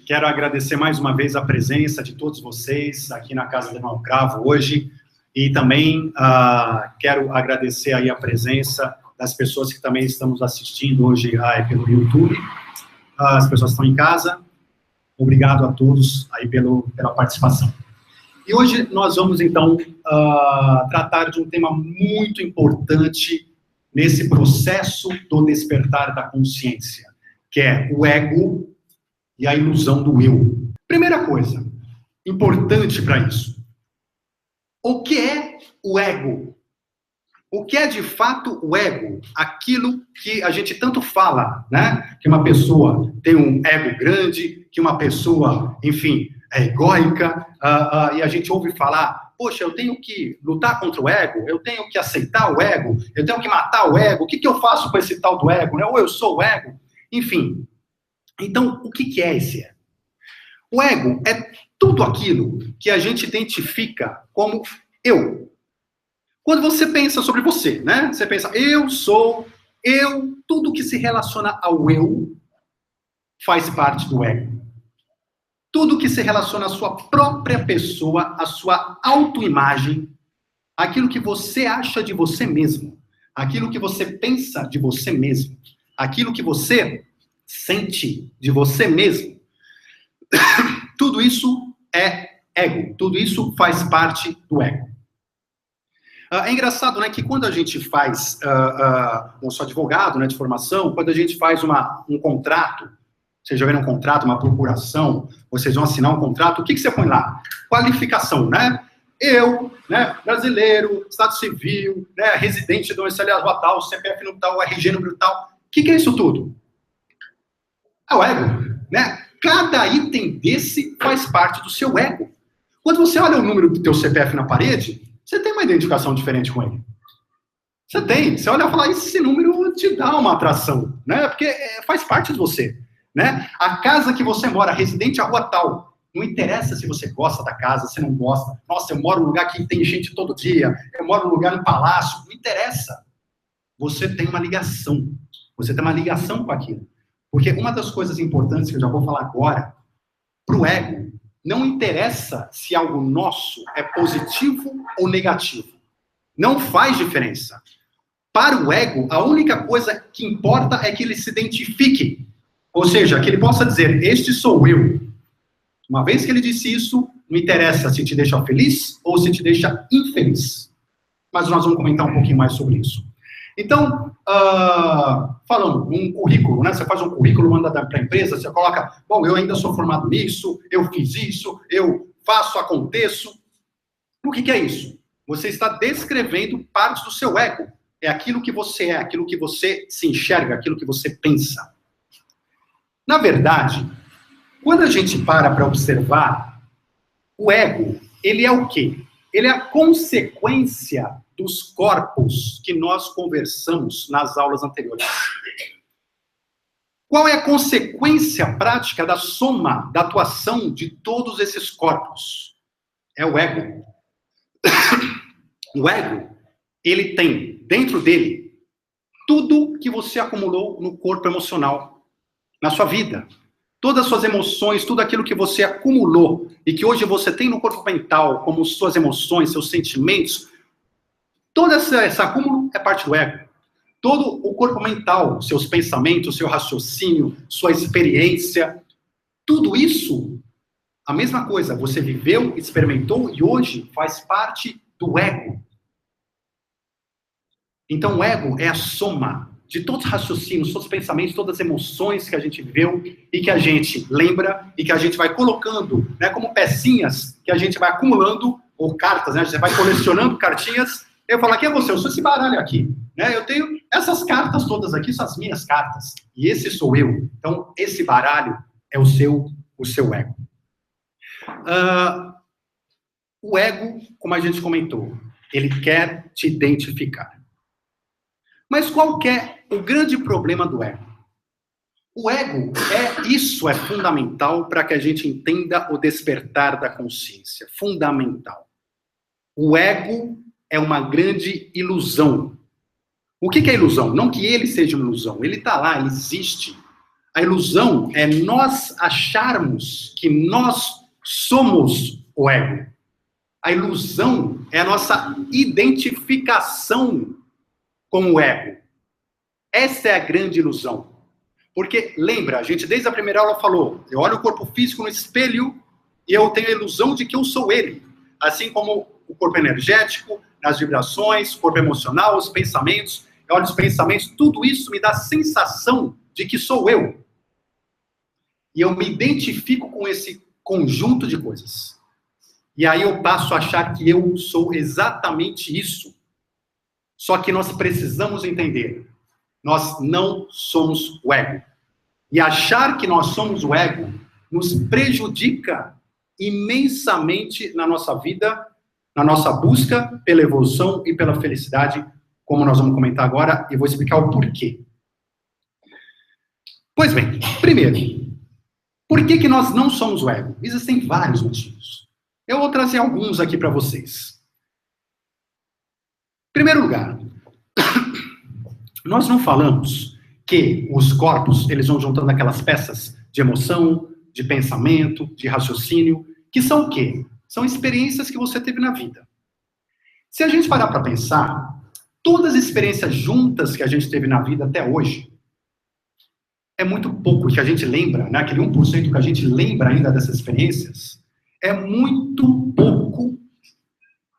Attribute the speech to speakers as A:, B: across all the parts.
A: quero agradecer mais uma vez a presença de todos vocês aqui na Casa do Irmão Cravo hoje, e também quero agradecer aí a presença das pessoas que também estão nos assistindo hoje pelo YouTube, as pessoas que estão em casa. Obrigado a todos aí pela participação. E hoje nós vamos, então, tratar de um tema muito importante nesse processo do despertar da consciência, que é o ego e a ilusão do eu. Primeira coisa, importante para isso. O que é o ego? O que é, de fato, o ego? Aquilo que a gente tanto fala, né? Que uma pessoa tem um ego grande, que uma pessoa, enfim, é egóica, e a gente ouve falar, poxa, eu tenho que lutar contra o ego, eu tenho que aceitar o ego, eu tenho que matar o ego, o que eu faço com esse tal do ego, né? Ou eu sou o ego, enfim. Então, o que é esse ego? O ego é tudo aquilo que a gente identifica como eu. Quando você pensa sobre você, né? Você pensa, eu sou, eu, tudo que se relaciona ao eu faz parte do ego. Tudo que se relaciona à sua própria pessoa, à sua autoimagem, aquilo que você acha de você mesmo, aquilo que você pensa de você mesmo, aquilo que você sente de você mesmo, tudo isso é ego, tudo isso faz parte do ego. É engraçado, né, que quando a gente faz, eu sou advogado, né, de formação, quando a gente faz um contrato, vocês já viram um contrato, uma procuração, vocês vão assinar um contrato, o que você põe lá? Qualificação, né? Eu, né, brasileiro, Estado Civil, né, residente do rua tal, CPF no tal, RG número tal. O que é isso tudo? É o ego, né? Cada item desse faz parte do seu ego. Quando você olha o número do teu CPF na parede, você tem uma identificação diferente com ele. Você tem. Você olha e fala, esse número te dá uma atração, né? Porque faz parte de você, né? A casa que você mora, residente à rua tal, não interessa se você gosta da casa, se não gosta. Nossa, eu moro num lugar que tem gente todo dia, eu moro num lugar, num palácio, não interessa. Você tem uma ligação. Você tem uma ligação com aquilo. Porque uma das coisas importantes que eu já vou falar agora, para o ego, não interessa se algo nosso é positivo ou negativo. Não faz diferença. Para o ego, a única coisa que importa é que ele se identifique. Ou seja, que ele possa dizer, este sou eu. Uma vez que ele disse isso, não interessa se te deixa feliz ou se te deixa infeliz. Mas nós vamos comentar um pouquinho mais sobre isso. Então, falando, um currículo, né? Você faz um currículo, manda para a empresa, você coloca, bom, eu ainda sou formado nisso, eu fiz isso, eu faço, aconteço. O que é isso? Você está descrevendo partes do seu ego. É aquilo que você é, aquilo que você se enxerga, aquilo que você pensa. Na verdade, quando a gente para observar, o ego, ele é o quê? Ele é a consequência dos corpos que nós conversamos nas aulas anteriores. Qual é a consequência prática da soma, da atuação de todos esses corpos? É o ego. O ego, ele tem dentro dele tudo que você acumulou no corpo emocional, na sua vida. Todas as suas emoções, tudo aquilo que você acumulou e que hoje você tem no corpo mental, como suas emoções, seus sentimentos, todo esse acúmulo é parte do ego. Todo o corpo mental, seus pensamentos, seu raciocínio, sua experiência, tudo isso, a mesma coisa, você viveu, experimentou e hoje faz parte do ego. Então o ego é a soma de todos os raciocínios, todos os pensamentos, todas as emoções que a gente viveu e que a gente lembra e que a gente vai colocando, né, como pecinhas que a gente vai acumulando, ou cartas, né, a gente vai colecionando cartinhas. Eu falo, quem é você? Eu sou esse baralho aqui, né? Eu tenho essas cartas todas aqui, são as minhas cartas. E esse sou eu. Então, esse baralho é o seu ego. O ego, como a gente comentou, ele quer te identificar. Mas qual que é o grande problema do ego? O ego é fundamental para que a gente entenda o despertar da consciência. Fundamental. O ego é uma grande ilusão. O que é ilusão? Não que ele seja uma ilusão. Ele está lá, ele existe. A ilusão é nós acharmos que nós somos o ego. A ilusão é a nossa identificação com o ego. Essa é a grande ilusão. Porque, lembra, a gente desde a primeira aula falou, eu olho o corpo físico no espelho e eu tenho a ilusão de que eu sou ele. Assim como o corpo energético, nas vibrações, o corpo emocional, os pensamentos, eu olho os pensamentos, tudo isso me dá a sensação de que sou eu. E eu me identifico com esse conjunto de coisas. E aí eu passo a achar que eu sou exatamente isso. Só que nós precisamos entender, nós não somos o ego. E achar que nós somos o ego nos prejudica imensamente na nossa vida, na nossa busca pela evolução e pela felicidade, como nós vamos comentar agora, e vou explicar o porquê. Pois bem, primeiro, por que nós não somos o ego? Existem vários motivos. Eu vou trazer alguns aqui para vocês. Em primeiro lugar, nós não falamos que os corpos, eles vão juntando aquelas peças de emoção, de pensamento, de raciocínio, que são o quê? São experiências que você teve na vida. Se a gente parar para pensar, todas as experiências juntas que a gente teve na vida até hoje, é muito pouco que a gente lembra, né? Aquele 1% que a gente lembra ainda dessas experiências, é muito pouco.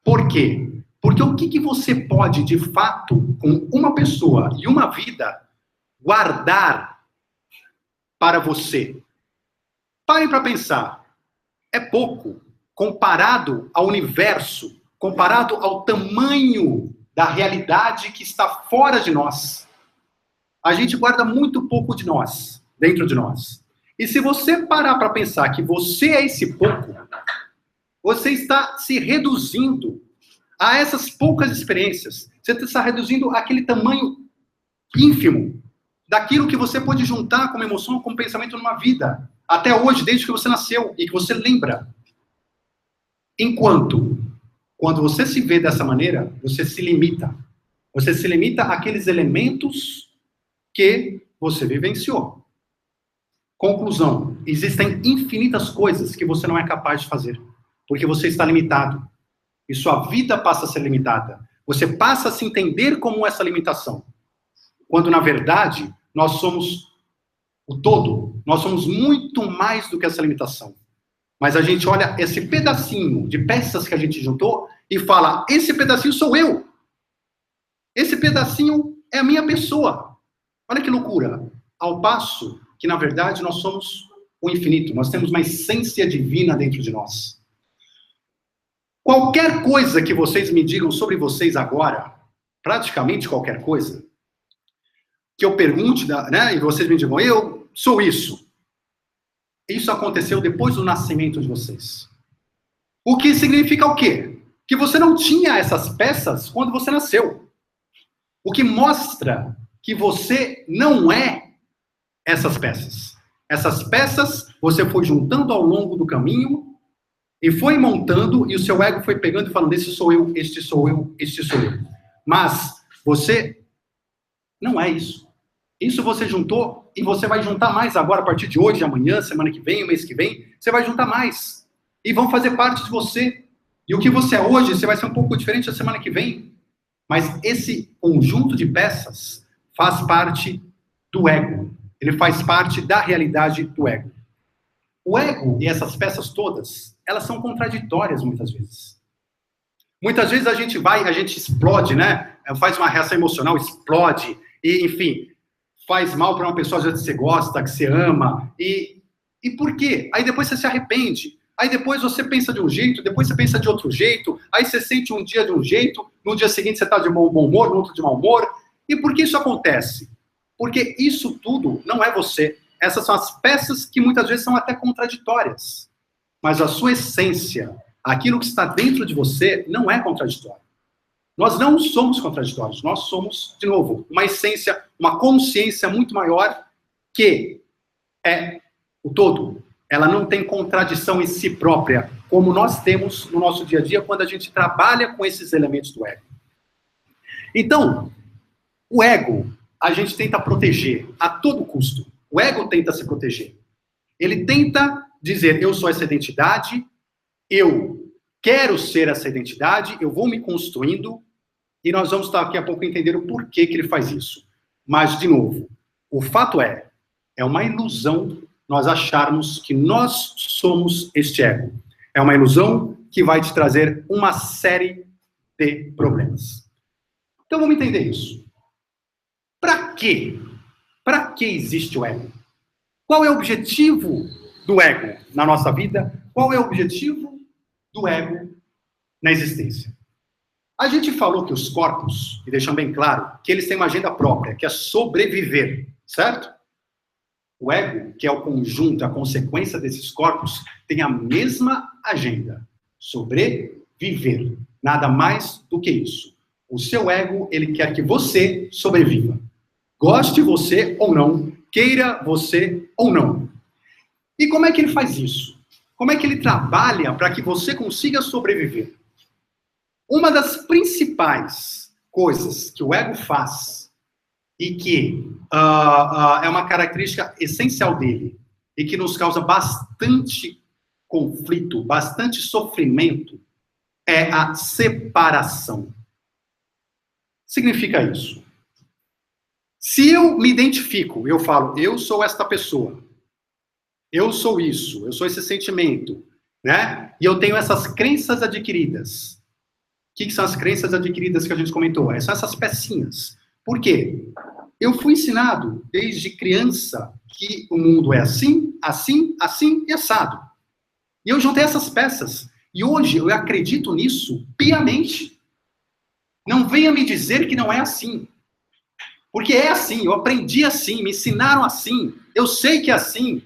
A: Por quê? Porque o que você pode, de fato, com uma pessoa e uma vida, guardar para você? Parem para pensar. É pouco comparado ao universo, comparado ao tamanho da realidade que está fora de nós. A gente guarda muito pouco de nós, dentro de nós. E se você parar para pensar que você é esse pouco, você está se reduzindo a essas poucas experiências. Você está reduzindo aquele tamanho ínfimo daquilo que você pode juntar como emoção, como pensamento numa vida. Até hoje, desde que você nasceu e que você lembra. Enquanto, quando você se vê dessa maneira, você se limita. Você se limita àqueles elementos que você vivenciou. Conclusão, existem infinitas coisas que você não é capaz de fazer, porque você está limitado. E sua vida passa a ser limitada. Você passa a se entender como essa limitação. Quando, na verdade, nós somos o todo. Nós somos muito mais do que essa limitação. Mas a gente olha esse pedacinho de peças que a gente juntou e fala, esse pedacinho sou eu. Esse pedacinho é a minha pessoa. Olha que loucura. Ao passo que, na verdade, nós somos o infinito. Nós temos uma essência divina dentro de nós. Qualquer coisa que vocês me digam sobre vocês agora, praticamente qualquer coisa, que eu pergunte, né, e vocês me digam, eu sou isso. Isso aconteceu depois do nascimento de vocês. O que significa o quê? Que você não tinha essas peças quando você nasceu. O que mostra que você não é essas peças. Essas peças você foi juntando ao longo do caminho e foi montando, e o seu ego foi pegando e falando, esse sou eu, este sou eu, este sou eu. Mas você não é isso. Isso você juntou, e você vai juntar mais agora, a partir de hoje, amanhã, semana que vem, mês que vem, você vai juntar mais. E vão fazer parte de você. E o que você é hoje, você vai ser um pouco diferente da semana que vem. Mas esse conjunto de peças faz parte do ego. Ele faz parte da realidade do ego. O ego e essas peças todas, elas são contraditórias muitas vezes. Muitas vezes a gente explode, né? Faz uma reação emocional, explode, e enfim, faz mal para uma pessoa que você gosta, que você ama. E por quê? Aí depois você se arrepende. Aí depois você pensa de um jeito, depois você pensa de outro jeito, aí você sente um dia de um jeito, no dia seguinte você está de bom humor, no outro de mau humor. E por que isso acontece? Porque isso tudo não é você. Essas são as peças que muitas vezes são até contraditórias. Mas a sua essência, aquilo que está dentro de você, não é contraditório. Nós não somos contraditórios. Nós somos, de novo, uma essência, uma consciência muito maior que é o todo. Ela não tem contradição em si própria, como nós temos no nosso dia a dia quando a gente trabalha com esses elementos do ego. Então, o ego, a gente tenta proteger a todo custo. O ego tenta se proteger. Ele tenta dizer, eu sou essa identidade, eu quero ser essa identidade, eu vou me construindo, e nós vamos daqui a pouco entender o porquê que ele faz isso. Mas, de novo, o fato é uma ilusão nós acharmos que nós somos este ego. É uma ilusão que vai te trazer uma série de problemas. Então, vamos entender isso. Para quê? Para que existe o ego? Qual é o objetivo do ego na nossa vida? Qual é o objetivo do ego na existência? A gente falou que os corpos, e deixando bem claro, que eles têm uma agenda própria, que é sobreviver, certo? O ego, que é o conjunto, a consequência desses corpos, tem a mesma agenda, sobreviver. Nada mais do que isso. O seu ego, ele quer que você sobreviva. Goste você ou não, queira você ou não. E como é que ele faz isso? Como é que ele trabalha para que você consiga sobreviver? Uma das principais coisas que o ego faz e que é uma característica essencial dele e que nos causa bastante conflito, bastante sofrimento, é a separação. Significa isso. Se eu me identifico, eu falo, eu sou esta pessoa, eu sou isso, eu sou esse sentimento, né? E eu tenho essas crenças adquiridas. O que são as crenças adquiridas que a gente comentou? São essas pecinhas. Por quê? Eu fui ensinado desde criança que o mundo é assim, assim, assim e assado. E eu juntei essas peças. E hoje eu acredito nisso piamente. Não venha me dizer que não é assim. Porque é assim, eu aprendi assim, me ensinaram assim, eu sei que é assim.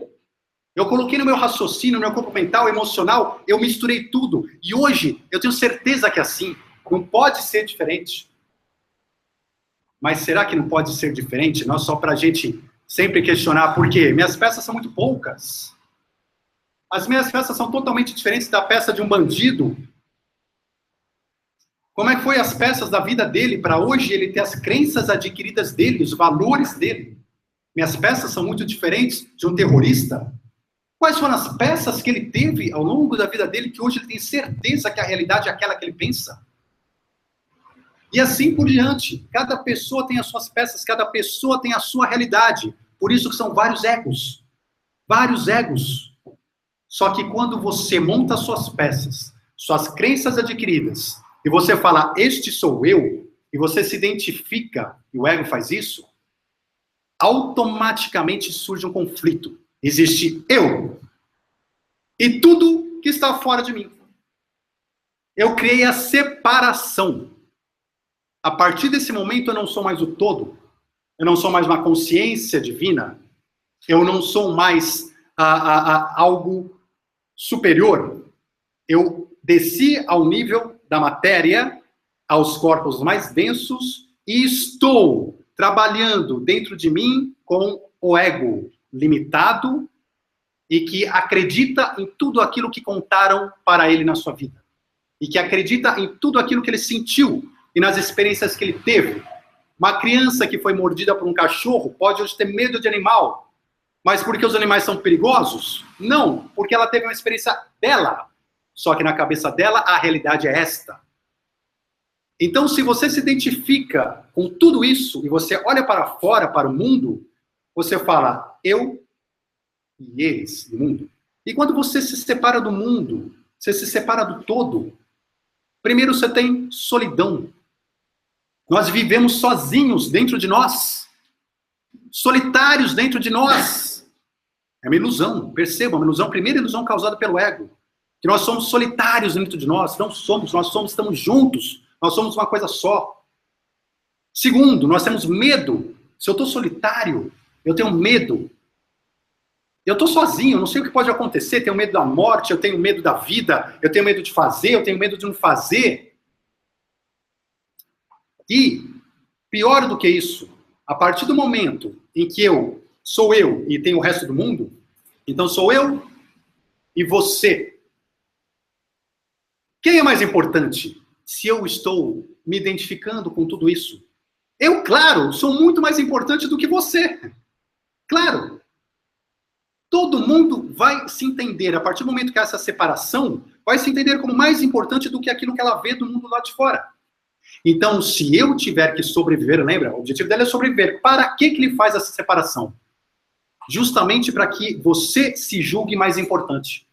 A: Eu coloquei no meu raciocínio, no meu corpo mental, emocional, eu misturei tudo. E hoje eu tenho certeza que é assim. Não pode ser diferente. Mas será que não pode ser diferente? Não só para a gente sempre questionar por quê? Minhas peças são muito poucas. As minhas peças são totalmente diferentes da peça de um bandido. Como é que foi as peças da vida dele para hoje ele ter as crenças adquiridas dele, os valores dele? Minhas peças são muito diferentes de um terrorista. Quais foram as peças que ele teve ao longo da vida dele que hoje ele tem certeza que a realidade é aquela que ele pensa? E assim por diante. Cada pessoa tem as suas peças, cada pessoa tem a sua realidade. Por isso que são vários egos. Vários egos. Só que quando você monta suas peças, suas crenças adquiridas, e você fala, este sou eu, e você se identifica, e o ego faz isso, automaticamente surge um conflito. Existe eu e tudo que está fora de mim. Eu criei a separação. A partir desse momento eu não sou mais o todo. Eu não sou mais uma consciência divina. Eu não sou mais algo superior. Eu desci ao nível da matéria, aos corpos mais densos, e estou trabalhando dentro de mim com o ego limitado e que acredita em tudo aquilo que contaram para ele na sua vida. E que acredita em tudo aquilo que ele sentiu e nas experiências que ele teve. Uma criança que foi mordida por um cachorro pode hoje ter medo de animal. Mas porque os animais são perigosos? Não, porque ela teve uma experiência dela. Só que na cabeça dela, a realidade é esta. Então, se você se identifica com tudo isso, e você olha para fora, para o mundo, você fala, eu e eles, do mundo. E quando você se separa do mundo, você se separa do todo, primeiro você tem solidão. Nós vivemos sozinhos dentro de nós. Solitários dentro de nós. É uma ilusão, perceba, uma ilusão, primeira ilusão causada pelo ego. Que nós somos solitários dentro de nós. Não somos, estamos juntos. Nós somos uma coisa só. Segundo, nós temos medo. Se eu estou solitário, eu tenho medo. Eu estou sozinho, eu não sei o que pode acontecer. Tenho medo da morte, eu tenho medo da vida, eu tenho medo de fazer, eu tenho medo de não fazer. E, pior do que isso, a partir do momento em que eu sou eu e tenho o resto do mundo, então sou eu e você. Quem é mais importante se eu estou me identificando com tudo isso? Eu, claro, sou muito mais importante do que você. Claro. todo mundo vai se entender, a partir do momento que há essa separação, vai se entender como mais importante do que aquilo que ela vê do mundo lá de fora. Então, se eu tiver que sobreviver, lembra? O objetivo dela é sobreviver. Para que ele faz essa separação? Justamente para que você se julgue mais importante.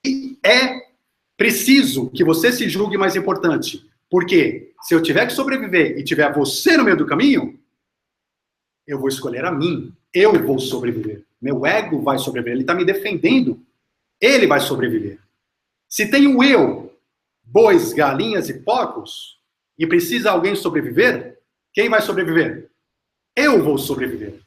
A: E é preciso que você se julgue mais importante. Porque se eu tiver que sobreviver e tiver você no meio do caminho, eu vou escolher a mim. Eu vou sobreviver. Meu ego vai sobreviver. Ele está me defendendo. Ele vai sobreviver. Se tem o eu, bois, galinhas e porcos, e precisa alguém sobreviver, quem vai sobreviver? Eu vou sobreviver.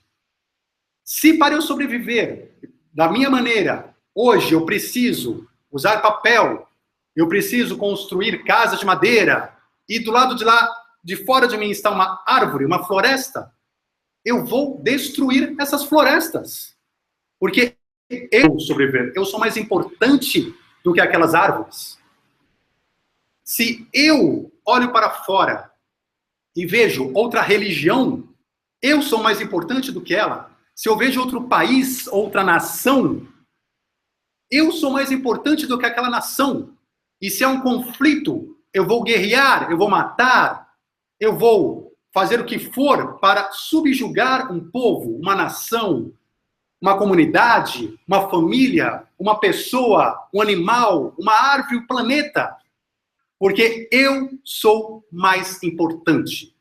A: Se para eu sobreviver da minha maneira, hoje eu preciso usar papel, eu preciso construir casas de madeira, e do lado de lá, de fora de mim está uma árvore, uma floresta, eu vou destruir essas florestas. Porque eu sobreviver, eu sou mais importante do que aquelas árvores. Se eu olho para fora e vejo outra religião, eu sou mais importante do que ela. Se eu vejo outro país, outra nação, eu sou mais importante do que aquela nação. E se há um conflito, eu vou guerrear, eu vou matar, eu vou fazer o que for para subjugar um povo, uma nação, uma comunidade, uma família, uma pessoa, um animal, uma árvore, um planeta. Porque eu sou mais importante.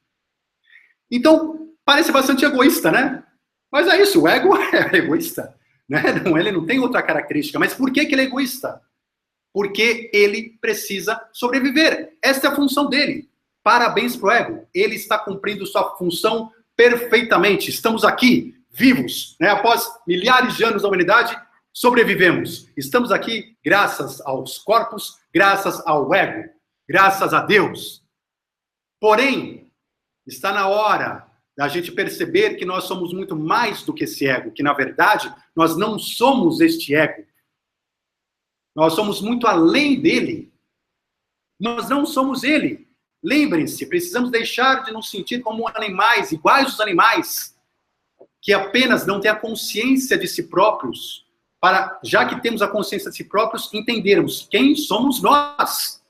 A: Então, parece bastante egoísta, né? Mas é isso, o ego é egoísta. Né? Ele não tem outra característica. Mas por que ele é egoísta? Porque ele precisa sobreviver. Esta é a função dele. Parabéns pro ego. Ele está cumprindo sua função perfeitamente. Estamos aqui, vivos. Né? Após milhares de anos da humanidade, sobrevivemos. Estamos aqui graças aos corpos, graças ao ego. Graças a Deus. Porém, está na hora da gente perceber que nós somos muito mais do que esse ego, que, na verdade, nós não somos este ego. Nós somos muito além dele. Nós não somos ele. Lembrem-se, precisamos deixar de nos sentir como animais, iguais aos animais, que apenas não têm a consciência de si próprios, para, já que temos a consciência de si próprios, entendermos quem somos nós.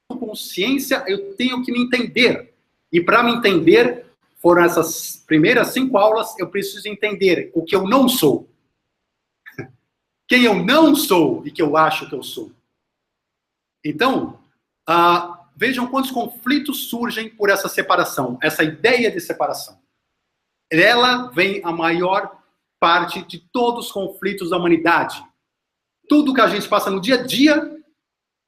A: Consciência, eu tenho que me entender. E para me entender, foram essas primeiras 5 aulas, eu preciso entender o que eu não sou. Quem eu não sou e que eu acho que eu sou. Então, vejam quantos conflitos surgem por essa separação, essa ideia de separação. Ela vem a maior parte de todos os conflitos da humanidade. Tudo que a gente passa no dia a dia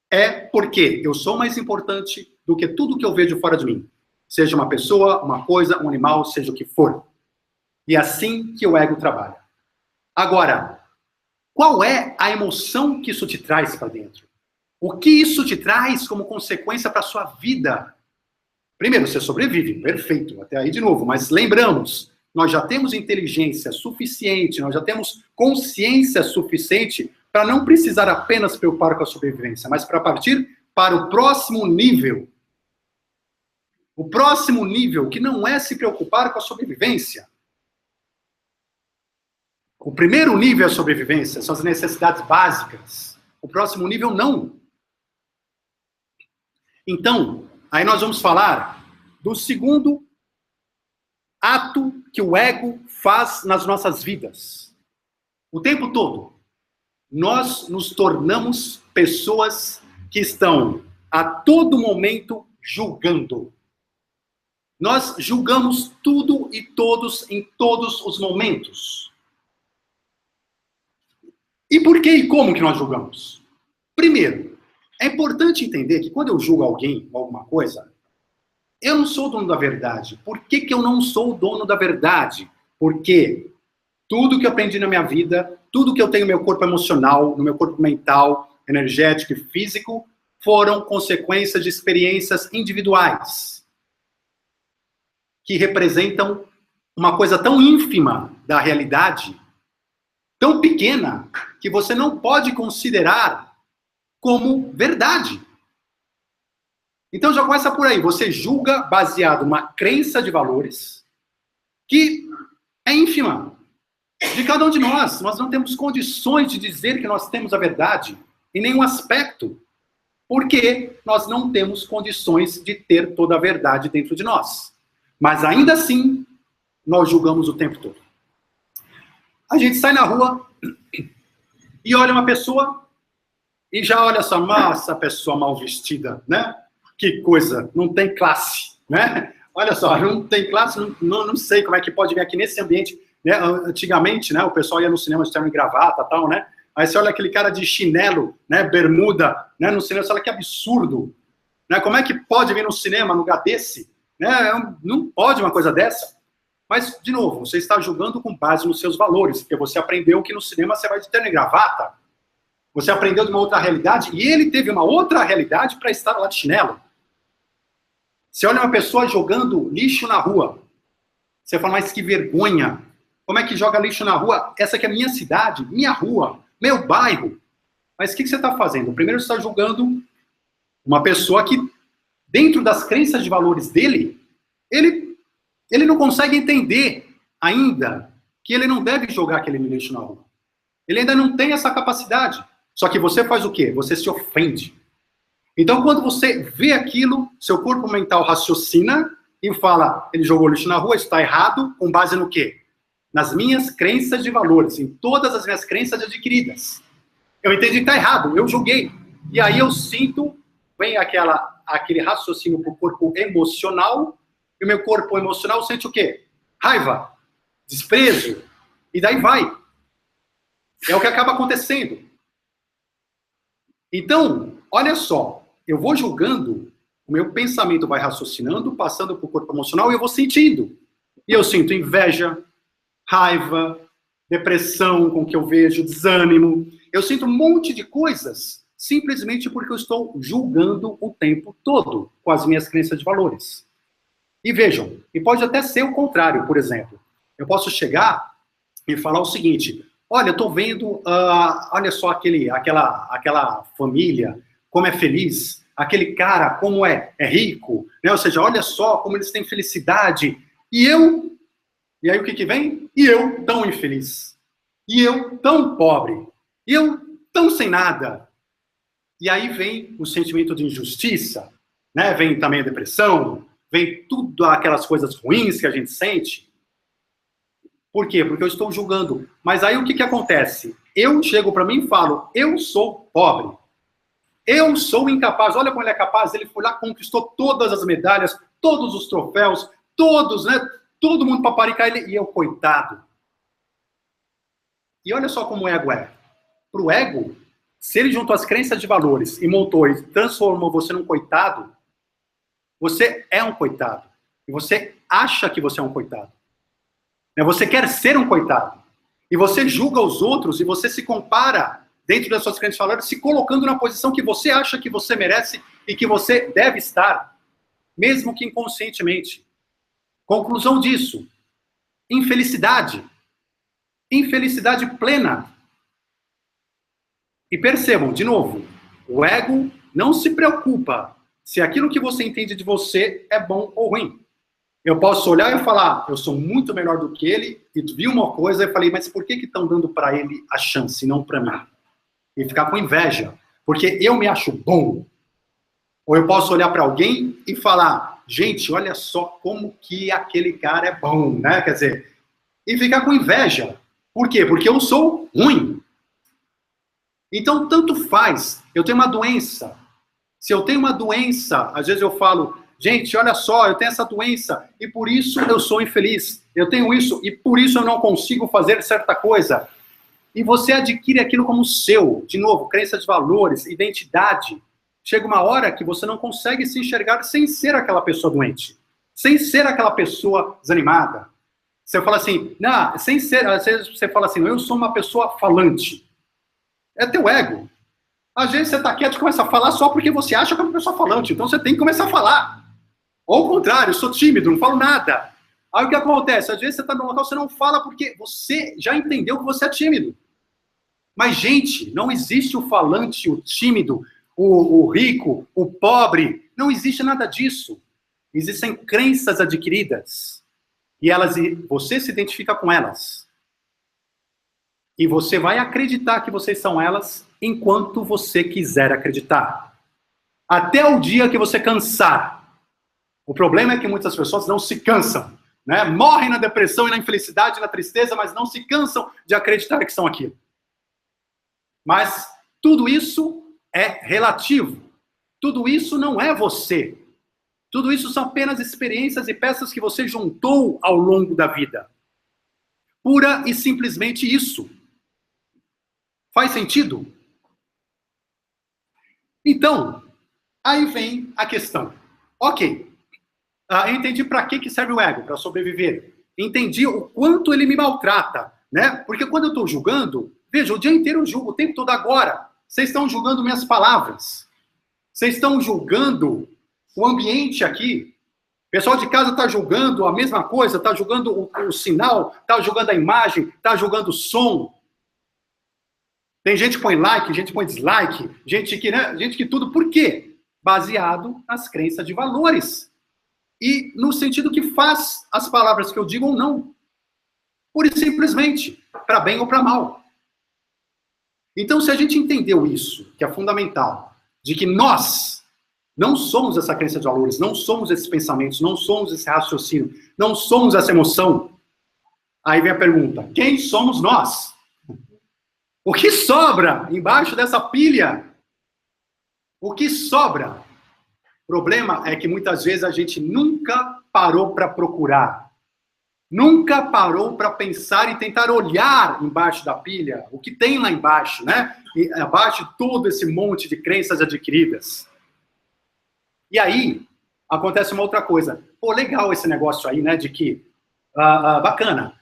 A: é porque eu sou mais importante do que tudo que eu vejo fora de mim. Seja uma pessoa, uma coisa, um animal, seja o que for. E é assim que o ego trabalha. Agora, qual é a emoção que isso te traz para dentro? O que isso te traz como consequência para a sua vida? Primeiro, você sobrevive, perfeito, até aí de novo. Mas lembramos, nós já temos inteligência suficiente, nós já temos consciência suficiente para não precisar apenas se preocupar com a sobrevivência, mas para partir para o próximo nível. O próximo nível, que não é se preocupar com a sobrevivência. O primeiro nível é a sobrevivência, são as necessidades básicas. O próximo nível, não. Então, aí nós vamos falar do segundo ato que o ego faz nas nossas vidas. O tempo todo. Nós nos tornamos pessoas que estão a todo momento julgando. Nós julgamos tudo e todos em todos os momentos. E por que e como que nós julgamos? Primeiro, é importante entender que quando eu julgo alguém ou alguma coisa, eu não sou o dono da verdade. Por que que eu não sou o dono da verdade? Porque tudo que eu aprendi na minha vida, tudo que eu tenho no meu corpo emocional, no meu corpo mental, energético e físico, foram consequências de experiências individuais, que representam uma coisa tão ínfima da realidade, tão pequena, que você não pode considerar como verdade. Então já começa por aí. Você julga baseado numa crença de valores que é ínfima. De cada um de nós. Nós não temos condições de dizer que nós temos a verdade em nenhum aspecto, porque nós não temos condições de ter toda a verdade dentro de nós. Mas ainda assim, nós julgamos o tempo todo. A gente sai na rua e olha uma pessoa e já olha só, nossa, pessoa mal vestida, né? Que coisa, não tem classe, né? Olha só, não tem classe, não sei como é que pode vir aqui nesse ambiente, né? Antigamente, né, o pessoal ia no cinema de terno e gravata, tal, né? Aí você olha aquele cara de chinelo, né, bermuda, né, no cinema, você olha que absurdo, né? Como é que pode vir no cinema, num lugar desse? Né? Não pode uma coisa dessa. Mas, de novo, você está julgando com base nos seus valores, porque você aprendeu que no cinema você vai de terno e gravata. Você aprendeu de uma outra realidade, e ele teve uma outra realidade para estar lá de chinelo. Você olha uma pessoa jogando lixo na rua, você fala, mas que vergonha. Como é que joga lixo na rua? Essa aqui é a minha cidade, minha rua, meu bairro. Mas o que você está fazendo? Primeiro você está julgando uma pessoa que, dentro das crenças de valores dele, ele não consegue entender ainda que ele não deve jogar aquele lixo na rua. Ele ainda não tem essa capacidade. Só que você faz o quê? Você se ofende. Então, quando você vê aquilo, seu corpo mental raciocina e fala, ele jogou lixo na rua, isso está errado, com base no quê? Nas minhas crenças de valores, em todas as minhas crenças adquiridas. Eu entendi que está errado, eu julguei. E aí eu sinto, vem aquele raciocínio para o corpo emocional, e o meu corpo emocional sente o quê? Raiva, desprezo, e daí vai. É o que acaba acontecendo. Então, olha só, eu vou julgando, o meu pensamento vai raciocinando, passando para o corpo emocional, e eu vou sentindo. E eu sinto inveja, raiva, depressão com o que eu vejo, desânimo. Eu sinto um monte de coisas, simplesmente porque eu estou julgando o tempo todo com as minhas crenças de valores. E vejam, e pode até ser o contrário, por exemplo. Eu posso chegar e falar o seguinte, olha, eu estou vendo, olha só aquela família, como é feliz, aquele cara, como é rico, né? Ou seja, olha só como eles têm felicidade. E aí o que vem? E eu tão infeliz. E eu tão pobre. E eu tão sem nada. E aí vem o sentimento de injustiça, né? Vem também a depressão, vem tudo aquelas coisas ruins que a gente sente. Por quê? Porque eu estou julgando. Mas aí o que acontece? Eu chego para mim e falo, eu sou pobre. Eu sou incapaz. Olha como ele é capaz. Ele foi lá, conquistou todas as medalhas, todos os troféus, todos, né? Todo mundo paparicar ele. E eu, coitado. E olha só como o ego é. Para o ego, se ele juntou as crenças de valores e montou e transformou você num coitado, você é um coitado. E você acha que você é um coitado. Você quer ser um coitado. E você julga os outros e você se compara dentro das suas crenças de valores, se colocando na posição que você acha que você merece e que você deve estar, mesmo que inconscientemente. Conclusão disso, infelicidade. Infelicidade plena. E percebam, de novo, o ego não se preocupa se aquilo que você entende de você é bom ou ruim. Eu posso olhar e falar, eu sou muito melhor do que ele, e vi uma coisa e falei, mas por que estão dando para ele a chance, não para mim? E ficar com inveja, porque eu me acho bom. Ou eu posso olhar para alguém e falar, gente, olha só como que aquele cara é bom, né? Quer dizer, e ficar com inveja. Por quê? Porque eu sou ruim. Então, tanto faz. Eu tenho uma doença. Se eu tenho uma doença, às vezes eu falo, gente, olha só, eu tenho essa doença e por isso eu sou infeliz. Eu tenho isso e por isso eu não consigo fazer certa coisa. E você adquire aquilo como seu. De novo, crença de valores, identidade. Chega uma hora que você não consegue se enxergar sem ser aquela pessoa doente. Sem ser aquela pessoa desanimada. Você fala assim, não, sem ser, às vezes você fala assim, não, eu sou uma pessoa falante. É teu ego. Às vezes você está quieto e começa a falar só porque você acha que é uma pessoa falante. Então você tem que começar a falar. Ou ao contrário, eu sou tímido, não falo nada. Aí o que acontece? Às vezes você está num local, você não fala porque você já entendeu que você é tímido. Mas, gente, não existe o falante, o tímido, o rico, o pobre. Não existe nada disso. Existem crenças adquiridas. E você se identifica com elas. E você vai acreditar que vocês são elas enquanto você quiser acreditar. Até o dia que você cansar. O problema é que muitas pessoas não se cansam, né? Morrem na depressão e na infelicidade e na tristeza, mas não se cansam de acreditar que são aquilo. Mas tudo isso é relativo. Tudo isso não é você. Tudo isso são apenas experiências e peças que você juntou ao longo da vida. Pura e simplesmente isso. Faz sentido? Então, aí vem a questão. Ok, eu entendi para que serve o ego, para sobreviver. Entendi o quanto ele me maltrata, né? Porque quando eu estou julgando, veja, o dia inteiro eu julgo, o tempo todo agora. Vocês estão julgando minhas palavras. Vocês estão julgando o ambiente aqui. O pessoal de casa está julgando a mesma coisa, está julgando o sinal, está julgando a imagem, está julgando o som. Tem gente que põe like, gente que põe dislike, gente que tudo. Por quê? Baseado nas crenças de valores. E no sentido que faz as palavras que eu digo ou não. Pura e simplesmente, para bem ou para mal. Então, se a gente entendeu isso, que é fundamental, de que nós não somos essa crença de valores, não somos esses pensamentos, não somos esse raciocínio, não somos essa emoção, aí vem a pergunta, quem somos nós? O que sobra embaixo dessa pilha? O que sobra? O problema é que muitas vezes a gente nunca parou para procurar. Nunca parou para pensar e tentar olhar embaixo da pilha, o que tem lá embaixo, né? E abaixo de todo esse monte de crenças adquiridas. E aí, acontece uma outra coisa. Pô, legal esse negócio aí, né? De que, bacana,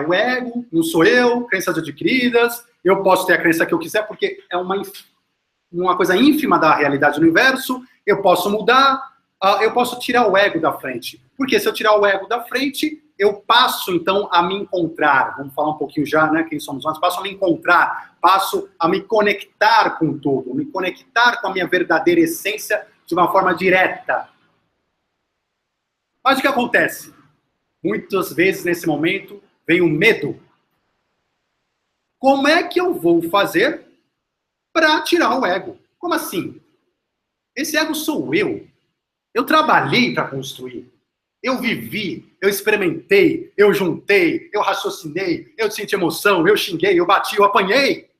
A: o ego, não sou eu, crenças adquiridas, eu posso ter a crença que eu quiser, porque é uma coisa ínfima da realidade do universo, eu posso mudar, eu posso tirar o ego da frente. Porque se eu tirar o ego da frente, eu passo, então, a me encontrar. Vamos falar um pouquinho já, né, quem somos nós. Passo a me encontrar, passo a me conectar com tudo, me conectar com a minha verdadeira essência de uma forma direta. Mas o que acontece? Muitas vezes, nesse momento, vem o medo. Como é que eu vou fazer para tirar o ego? Como assim? Esse ego sou eu. Eu trabalhei para construir. Eu vivi, eu experimentei, eu juntei, eu raciocinei, eu senti emoção, eu xinguei, eu bati, eu apanhei.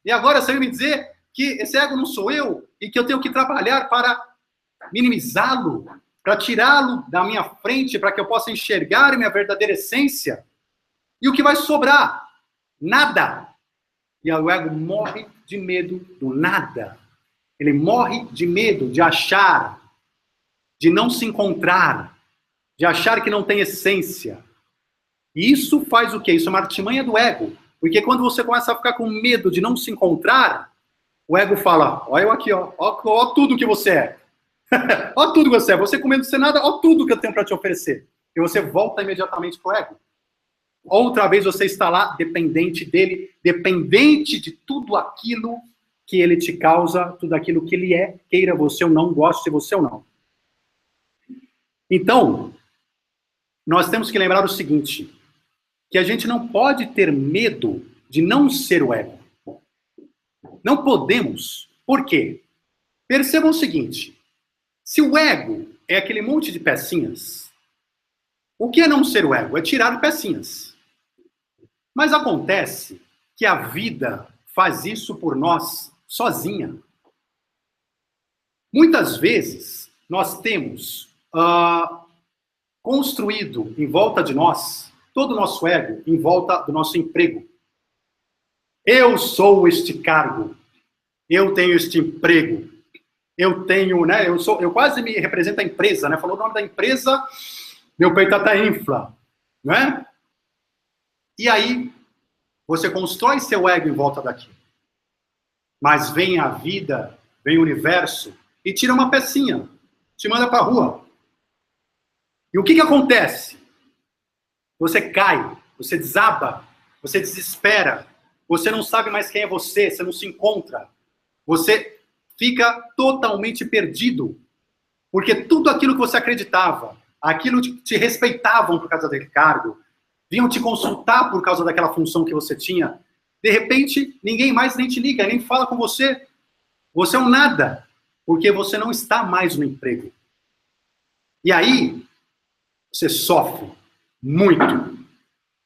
A: E agora você vai me dizer que esse ego não sou eu e que eu tenho que trabalhar para minimizá-lo, para tirá-lo da minha frente, para que eu possa enxergar minha verdadeira essência. E o que vai sobrar? Nada. E o ego morre de medo do nada. Ele morre de medo de achar, de não se encontrar, de achar que não tem essência. E isso faz o quê? Isso é uma artimanha do ego. Porque quando você começa a ficar com medo de não se encontrar, o ego fala, olha eu aqui, ó tudo que você é. Ó tudo que você é. Você com medo de ser nada, ó tudo que eu tenho para te oferecer. E você volta imediatamente pro ego. Outra vez você está lá dependente dele, dependente de tudo aquilo que ele te causa, tudo aquilo que ele é, queira você ou não, goste você ou não. Então, nós temos que lembrar o seguinte, que a gente não pode ter medo de não ser o ego. Não podemos. Por quê? Percebam o seguinte, se o ego é aquele monte de pecinhas, o que é não ser o ego? É tirar pecinhas. Mas acontece que a vida faz isso por nós sozinha. Muitas vezes, nós temos construído em volta de nós, todo o nosso ego em volta do nosso emprego. Eu sou este cargo, eu tenho este emprego, eu tenho, né, eu quase me represento a empresa, né, falou o nome da empresa, meu peito até infla, né? E aí, você constrói seu ego em volta daquilo. Mas vem a vida, vem o universo e tira uma pecinha, te manda para a rua. E o que acontece? Você cai, você desaba, você desespera, você não sabe mais quem é você não se encontra, você fica totalmente perdido, porque tudo aquilo que você acreditava, aquilo que te respeitavam por causa daquele cargo, vinham te consultar por causa daquela função que você tinha. De repente, ninguém mais nem te liga, nem fala com você. Você é um nada, porque você não está mais no emprego. E aí, você sofre muito.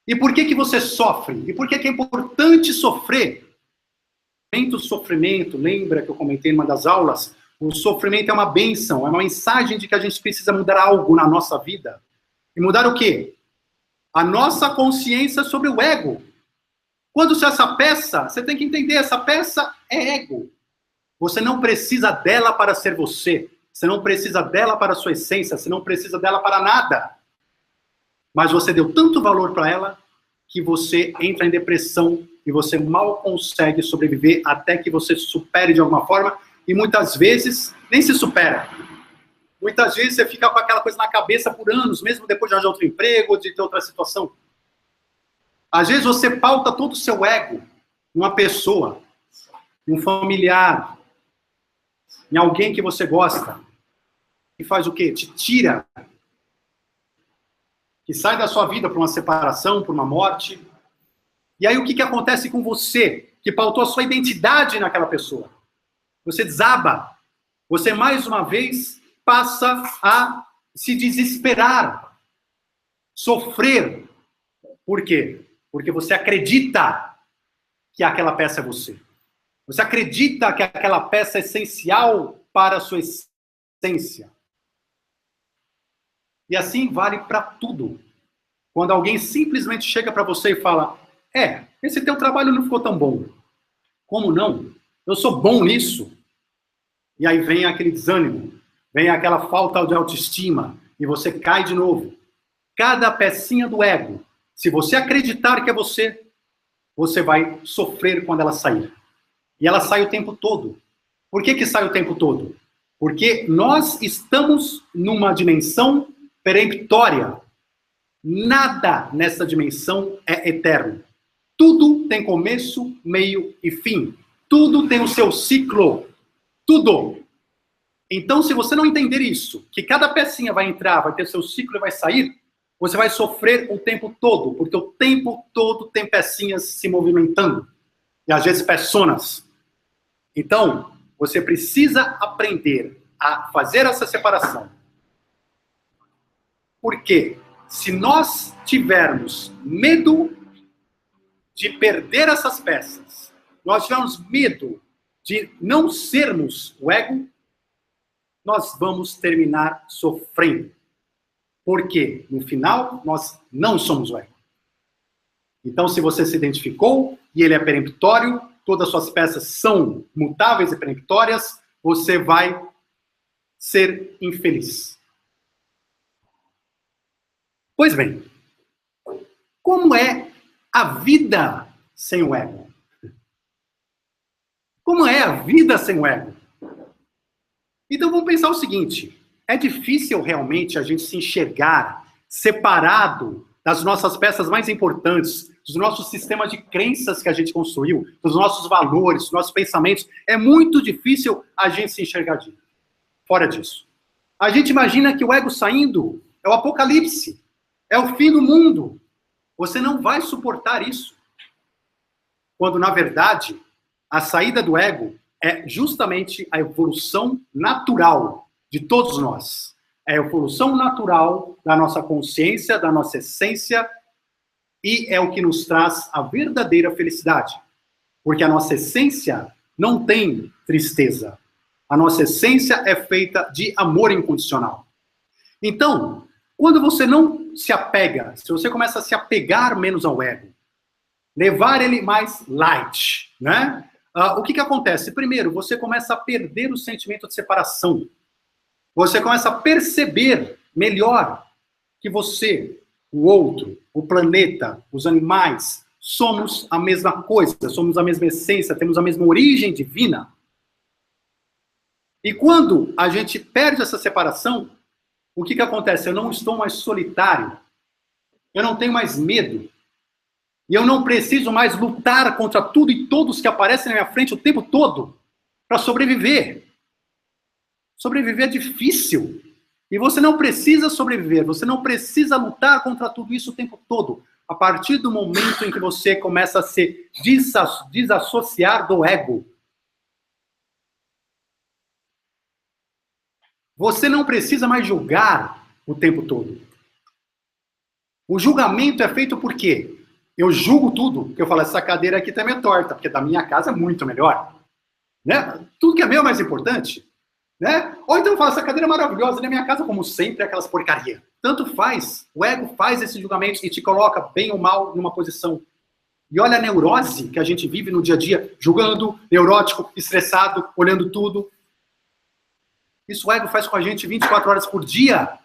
A: E por que você sofre? E por que é importante sofrer? O sofrimento, lembra que eu comentei em uma das aulas? O sofrimento é uma bênção, é uma mensagem de que a gente precisa mudar algo na nossa vida. E mudar o quê? A nossa consciência sobre o ego. Quando essa peça, você tem que entender, essa peça é ego. Você não precisa dela para ser você. Você não precisa dela para a sua essência. Você não precisa dela para nada. Mas você deu tanto valor para ela que você entra em depressão e você mal consegue sobreviver até que você se supere de alguma forma. E muitas vezes nem se supera. Muitas vezes você fica com aquela coisa na cabeça por anos, mesmo depois de arranjar outro emprego ou de ter outra situação. Às vezes você pauta todo o seu ego em uma pessoa, em um familiar, em alguém que você gosta. E faz o quê? Te tira. Que sai da sua vida por uma separação, por uma morte. E aí o que acontece com você, que pautou a sua identidade naquela pessoa? Você desaba. Você, mais uma vez, passa a se desesperar. Sofrer. Por quê? Porque você acredita que aquela peça é você. Você acredita que aquela peça é essencial para a sua essência. E assim vale para tudo. Quando alguém simplesmente chega para você e fala, esse teu trabalho não ficou tão bom. Como não? Eu sou bom nisso. E aí vem aquele desânimo, vem aquela falta de autoestima, e você cai de novo. Cada pecinha do ego, se você acreditar que é você, você vai sofrer quando ela sair. E ela sai o tempo todo. Por que sai o tempo todo? Porque nós estamos numa dimensão peremptória. Nada nessa dimensão é eterno. Tudo tem começo, meio e fim. Tudo tem o seu ciclo. Tudo. Então, se você não entender isso, que cada pecinha vai entrar, vai ter seu ciclo e vai sair, você vai sofrer o tempo todo, porque o tempo todo tem pecinhas se movimentando. E às vezes personas. Então, você precisa aprender a fazer essa separação. Porque se nós tivermos medo de perder essas peças, nós tivermos medo de não sermos o ego, nós vamos terminar sofrendo. Porque, no final, nós não somos o ego. Então, se você se identificou e ele é peremptório, todas as suas peças são mutáveis e peremptórias, você vai ser infeliz. Pois bem, como é a vida sem o ego? Como é a vida sem o ego? Então vamos pensar o seguinte, é difícil realmente a gente se enxergar separado das nossas peças mais importantes, dos nossos sistemas de crenças que a gente construiu, dos nossos valores, dos nossos pensamentos. É muito difícil a gente se enxergar fora disso. A gente imagina que o ego saindo é o apocalipse, é o fim do mundo. Você não vai suportar isso. Quando, na verdade, a saída do ego é justamente a evolução natural de todos nós. É a evolução natural da nossa consciência, da nossa essência, e é o que nos traz a verdadeira felicidade. Porque a nossa essência não tem tristeza. A nossa essência é feita de amor incondicional. Então, quando você não se apega, se você começa a se apegar menos ao ego, levar ele mais light, né? O que acontece? Primeiro, você começa a perder o sentimento de separação. Você começa a perceber melhor que você, o outro, o planeta, os animais, somos a mesma coisa, somos a mesma essência, temos a mesma origem divina. E quando a gente perde essa separação, o que acontece? Eu não estou mais solitário, eu não tenho mais medo, e eu não preciso mais lutar contra tudo e todos que aparecem na minha frente o tempo todo para sobreviver. Sobreviver é difícil. E você não precisa sobreviver, você não precisa lutar contra tudo isso o tempo todo. a partir do momento em que você começa a se desassociar do ego. Você não precisa mais julgar o tempo todo. O julgamento é feito por quê? Eu julgo tudo, porque eu falo, essa cadeira aqui também é torta, porque da minha casa é muito melhor. Né? Tudo que é meu é mais importante. Né? Ou então eu falo, essa cadeira é maravilhosa, na minha casa, como sempre, é aquelas porcaria. Tanto faz, o ego faz esse julgamento e te coloca bem ou mal numa posição. E olha a neurose que a gente vive no dia a dia, julgando, neurótico, estressado, olhando tudo. Isso o ego faz com a gente 24 horas por dia.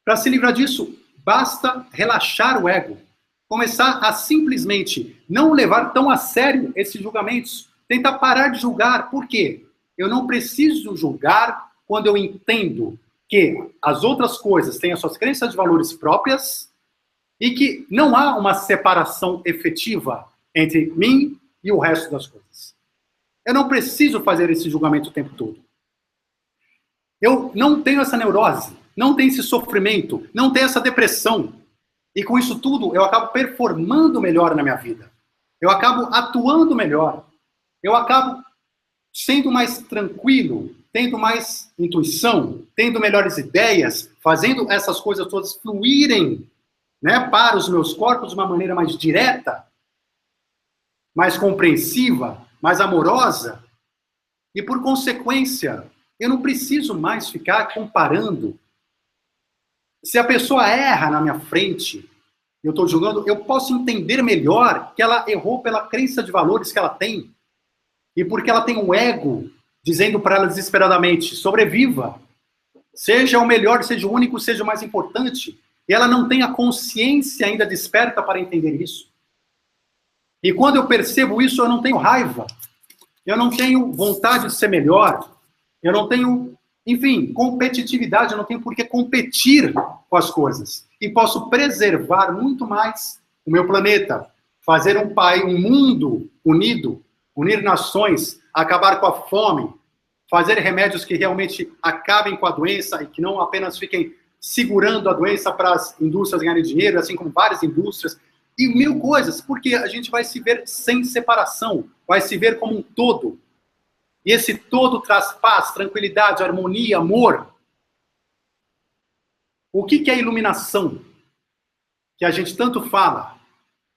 A: Para se livrar disso, basta relaxar o ego. Começar a simplesmente não levar tão a sério esses julgamentos. Tentar parar de julgar. Por quê? Eu não preciso julgar quando eu entendo que as outras coisas têm as suas crenças de valores próprias e que não há uma separação efetiva entre mim e o resto das coisas. Eu não preciso fazer esse julgamento o tempo todo. Eu não tenho essa neurose, não tenho esse sofrimento, não tenho essa depressão. E com isso tudo, eu acabo performando melhor na minha vida. Eu acabo atuando melhor. Eu acabo sendo mais tranquilo, tendo mais intuição, tendo melhores ideias, fazendo essas coisas todas fluírem, né, para os meus corpos de uma maneira mais direta, mais compreensiva, mais amorosa. E por consequência, eu não preciso mais ficar comparando. Se a pessoa erra na minha frente, eu estou julgando, eu posso entender melhor que ela errou pela crença de valores que ela tem. E porque ela tem um ego dizendo para ela desesperadamente, sobreviva, seja o melhor, seja o único, seja o mais importante. E ela não tem a consciência ainda desperta para entender isso. E quando eu percebo isso, eu não tenho raiva. Eu não tenho vontade de ser melhor. Eu não tenho, enfim, competitividade. Eu não tenho por que competir com as coisas. E posso preservar muito mais o meu planeta. Fazer um mundo unido, unir nações, acabar com a fome, fazer remédios que realmente acabem com a doença e que não apenas fiquem segurando a doença para as indústrias ganharem dinheiro, assim como várias indústrias, e mil coisas, porque a gente vai se ver sem separação, vai se ver como um todo. E esse todo traz paz, tranquilidade, harmonia, amor. O que é iluminação? Que a gente tanto fala,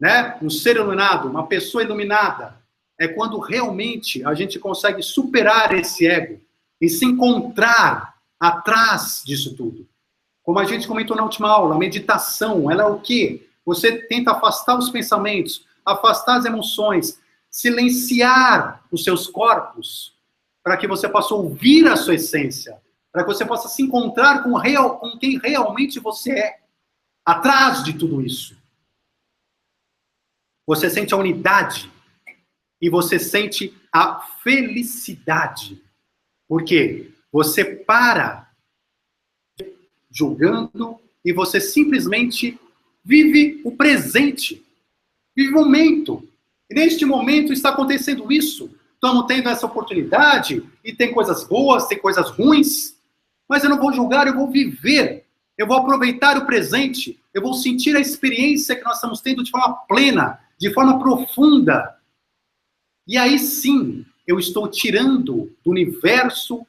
A: né? Um ser iluminado, uma pessoa iluminada, é quando realmente a gente consegue superar esse ego e se encontrar atrás disso tudo. Como a gente comentou na última aula, a meditação, ela é o quê? Você tenta afastar os pensamentos, afastar as emoções, silenciar os seus corpos, para que você possa ouvir a sua essência, para que você possa se encontrar com quem realmente você é, atrás de tudo isso. Você sente a unidade e você sente a felicidade. Por quê? Você para julgando e você simplesmente vive o presente, vive o momento. E neste momento está acontecendo isso. Estamos tendo essa oportunidade e tem coisas boas, tem coisas ruins, mas eu não vou julgar, eu vou viver. Eu vou aproveitar o presente, eu vou sentir a experiência que nós estamos tendo de forma plena, de forma profunda. E aí sim, eu estou tirando do universo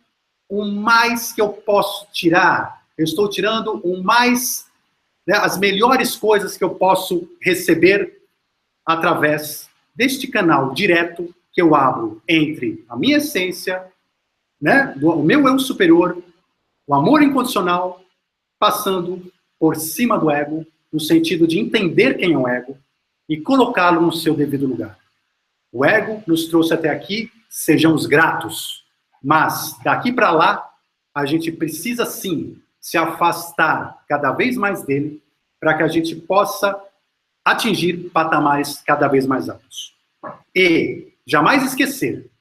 A: o mais que eu posso tirar. Eu estou tirando o mais, né, as melhores coisas que eu posso receber através deste canal direto que eu abro entre a minha essência, né, o meu eu superior, o amor incondicional, passando por cima do ego, no sentido de entender quem é o ego e colocá-lo no seu devido lugar. O ego nos trouxe até aqui, sejamos gratos, mas daqui para lá, a gente precisa sim se afastar cada vez mais dele, para que a gente possa atingir patamares cada vez mais altos. E jamais esquecer,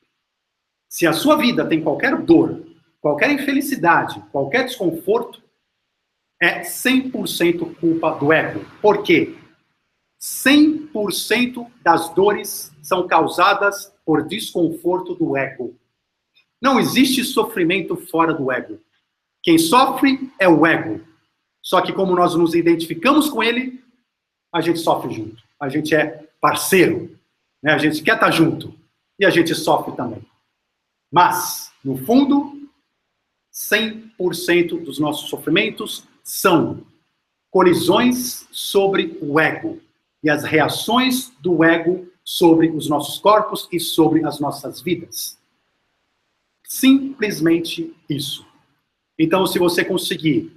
A: se a sua vida tem qualquer dor, qualquer infelicidade, qualquer desconforto, é 100% culpa do ego. Por quê? 100% das dores são causadas por desconforto do ego. Não existe sofrimento fora do ego. Quem sofre é o ego. Só que como nós nos identificamos com ele, a gente sofre junto. A gente é parceiro, né? A gente quer estar junto e a gente sofre também. Mas, no fundo, 100% dos nossos sofrimentos são colisões sobre o ego e as reações do ego sobre os nossos corpos e sobre as nossas vidas. Simplesmente isso. Então, se você conseguir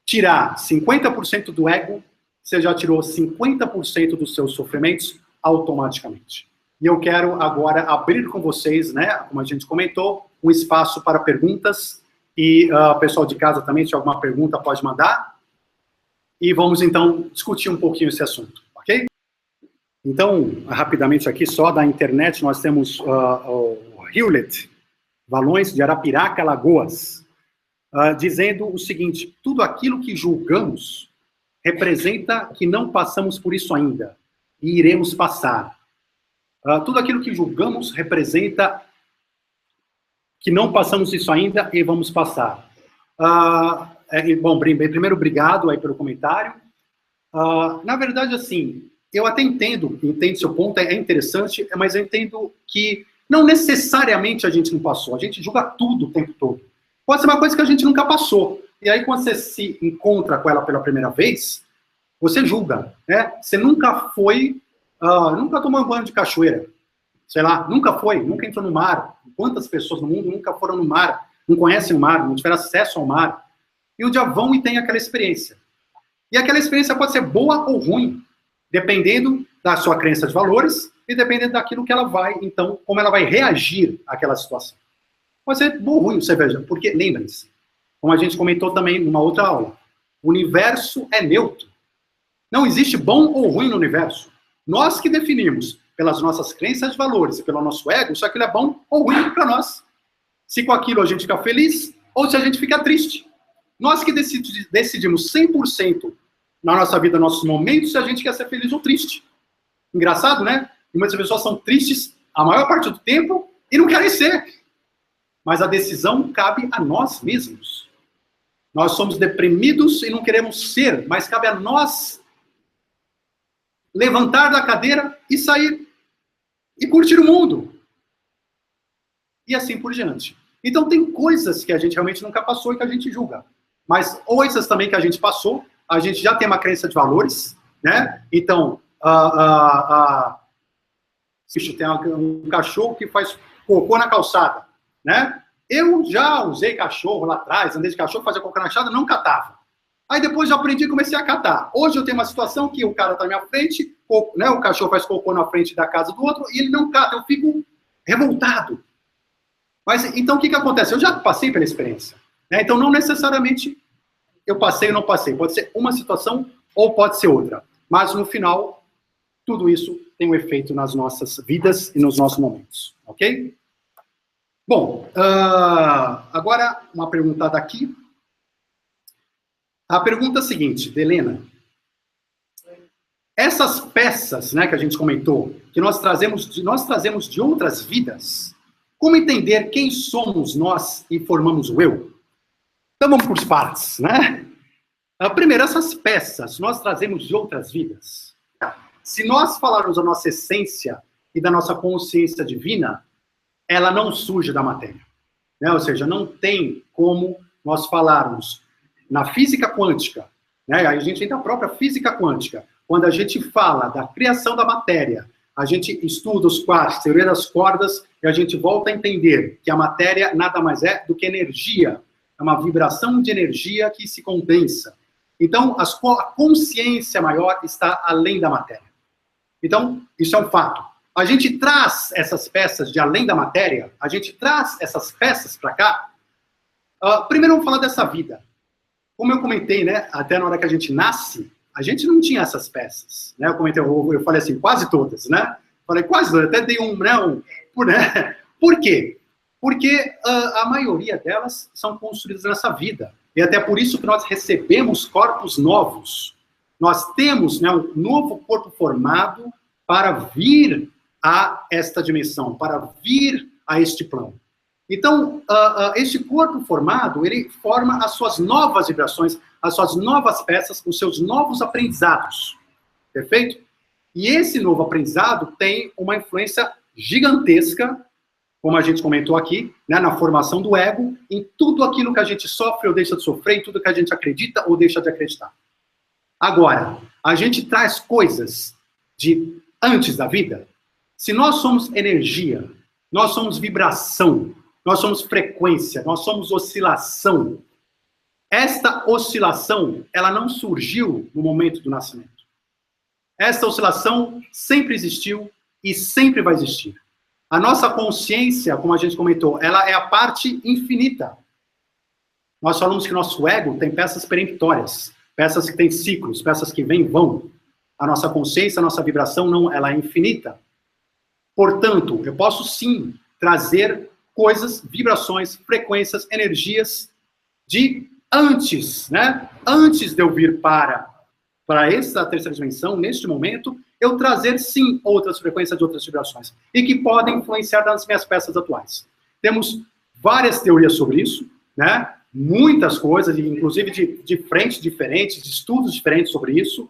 A: tirar 50% do ego, você já tirou 50% dos seus sofrimentos automaticamente. E eu quero agora abrir com vocês, né, como a gente comentou, um espaço para perguntas. E o pessoal de casa também, se alguma pergunta, pode mandar. E vamos, então, discutir um pouquinho esse assunto, ok? Então, rapidamente aqui, só da internet, nós temos o Hewlett, Valões de Arapiraca, Alagoas, dizendo o seguinte: tudo aquilo que julgamos representa que não passamos por isso ainda, e iremos passar. Tudo aquilo que julgamos representa que não passamos isso ainda e vamos passar. Bom, primeiro, obrigado aí pelo comentário. Na verdade, assim, eu até entendo seu ponto, é interessante, mas eu entendo que não necessariamente a gente não passou, a gente julga tudo o tempo todo. Pode ser uma coisa que a gente nunca passou. E aí, quando você se encontra com ela pela primeira vez, você julga, né? Você nunca foi, nunca tomou um banho de cachoeira, sei lá, nunca entrou no mar. Quantas pessoas no mundo nunca foram no mar, não conhecem o mar, não tiveram acesso ao mar, e um dia vão e têm aquela experiência. E aquela experiência pode ser boa ou ruim, dependendo da sua crença de valores e dependendo daquilo que ela vai, então, como ela vai reagir àquela situação. Pode ser bom ou ruim, você veja, porque, lembrem-se, como a gente comentou também numa outra aula, o universo é neutro. Não existe bom ou ruim no universo. Nós que definimos, pelas nossas crenças de valores e pelo nosso ego, se aquilo é bom ou ruim para nós. Se com aquilo a gente fica feliz ou se a gente fica triste. Nós que decidimos 100% na nossa vida, nossos momentos, se a gente quer ser feliz ou triste. Engraçado, né? E muitas pessoas são tristes a maior parte do tempo e não querem ser. Mas a decisão cabe a nós mesmos. Nós somos deprimidos e não queremos ser, mas cabe a nós levantar da cadeira e sair e curtir o mundo. E assim por diante. Então tem coisas que a gente realmente nunca passou e que a gente julga. Mas coisas também que a gente passou, a gente já tem uma crença de valores, né? Então, tem um cachorro que faz cocô na calçada, né? Eu já usei cachorro lá atrás, andei de cachorro, fazia cocô na calçada, não catava. Aí depois eu aprendi e comecei a catar. Hoje eu tenho uma situação que o cara está na minha frente, né, o cachorro faz cocô na frente da casa do outro e ele não cata. Eu fico revoltado. Mas então o que acontece? Eu já passei pela experiência. Né? Então não necessariamente eu passei ou não passei. Pode ser uma situação ou pode ser outra. Mas no final, tudo isso tem um efeito nas nossas vidas e nos nossos momentos. Ok? Bom, agora uma perguntada aqui. A pergunta é a seguinte, de Helena. Essas peças, né, que a gente comentou, que nós trazemos de outras vidas, como entender quem somos nós e formamos o eu? Então vamos por partes, né? Primeiro, essas peças nós trazemos de outras vidas. Se nós falarmos da nossa essência e da nossa consciência divina, ela não surge da matéria. Né? Ou seja, não tem como nós falarmos na física quântica, né? A gente tem a própria física quântica. Quando a gente fala da criação da matéria, a gente estuda os quartos, teoria das cordas, e a gente volta a entender que a matéria nada mais é do que energia. É uma vibração de energia que se condensa. Então, a consciência maior está além da matéria. Então, isso é um fato. A gente traz essas peças de além da matéria, a gente traz essas peças para cá. Primeiro, vamos falar dessa vida. Como eu comentei, né, até na hora que a gente nasce, a gente não tinha essas peças, né? Eu falei assim, quase todas, né? Falei quase todas, até dei né? Por quê? Porque a maioria delas são construídas nessa vida. E até por isso que nós recebemos corpos novos. Nós temos, né, um novo corpo formado para vir a esta dimensão, para vir a este plano. Então, este corpo formado, ele forma as suas novas vibrações, as suas novas peças, os seus novos aprendizados. Perfeito? E esse novo aprendizado tem uma influência gigantesca, como a gente comentou aqui, né, na formação do ego, em tudo aquilo que a gente sofre ou deixa de sofrer, em tudo que a gente acredita ou deixa de acreditar. Agora, a gente traz coisas de antes da vida. Se nós somos energia, nós somos vibração, nós somos frequência, nós somos oscilação. Esta oscilação, ela não surgiu no momento do nascimento. Esta oscilação sempre existiu e sempre vai existir. A nossa consciência, como a gente comentou, ela é a parte infinita. Nós falamos que nosso ego tem peças peremptórias, peças que têm ciclos, peças que vêm e vão. A nossa consciência, a nossa vibração, não, ela é infinita. Portanto, eu posso sim trazer coisas, vibrações, frequências, energias de antes, né? Antes de eu vir para essa terceira dimensão, neste momento, eu trazer, sim, outras frequências de outras vibrações, e que podem influenciar nas minhas peças atuais. Temos várias teorias sobre isso, né? Muitas coisas, inclusive de frentes diferentes, de estudos diferentes sobre isso,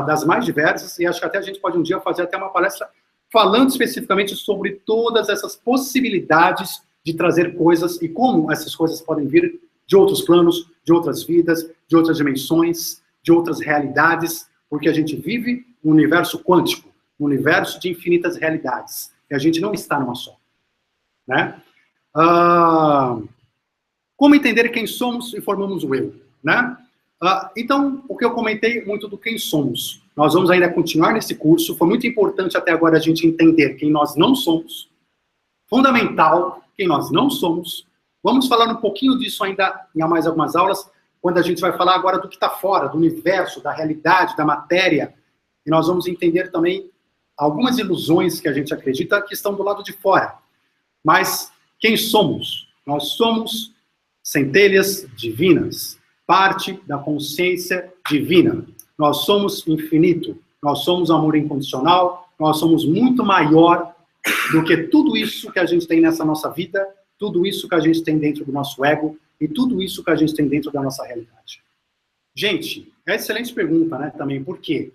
A: das mais diversas, e acho que até a gente pode um dia fazer até uma palestra falando especificamente sobre todas essas possibilidades de trazer coisas e como essas coisas podem vir de outros planos, de outras vidas, de outras dimensões, de outras realidades, porque a gente vive num universo quântico, num universo de infinitas realidades, e a gente não está numa só. Né? Como entender quem somos e formamos o eu? Né? Então, o que eu comentei muito do quem somos. Nós vamos ainda continuar nesse curso, foi muito importante até agora a gente entender quem nós não somos, fundamental quem nós não somos. Vamos falar um pouquinho disso ainda em mais algumas aulas, quando a gente vai falar agora do que está fora, do universo, da realidade, da matéria, e nós vamos entender também algumas ilusões que a gente acredita que estão do lado de fora. Mas quem somos? Nós somos centelhas divinas, parte da consciência divina. Nós somos infinito, nós somos amor incondicional, nós somos muito maior do que tudo isso que a gente tem nessa nossa vida, tudo isso que a gente tem dentro do nosso ego, e tudo isso que a gente tem dentro da nossa realidade. Gente, é uma excelente pergunta, né, também, por quê?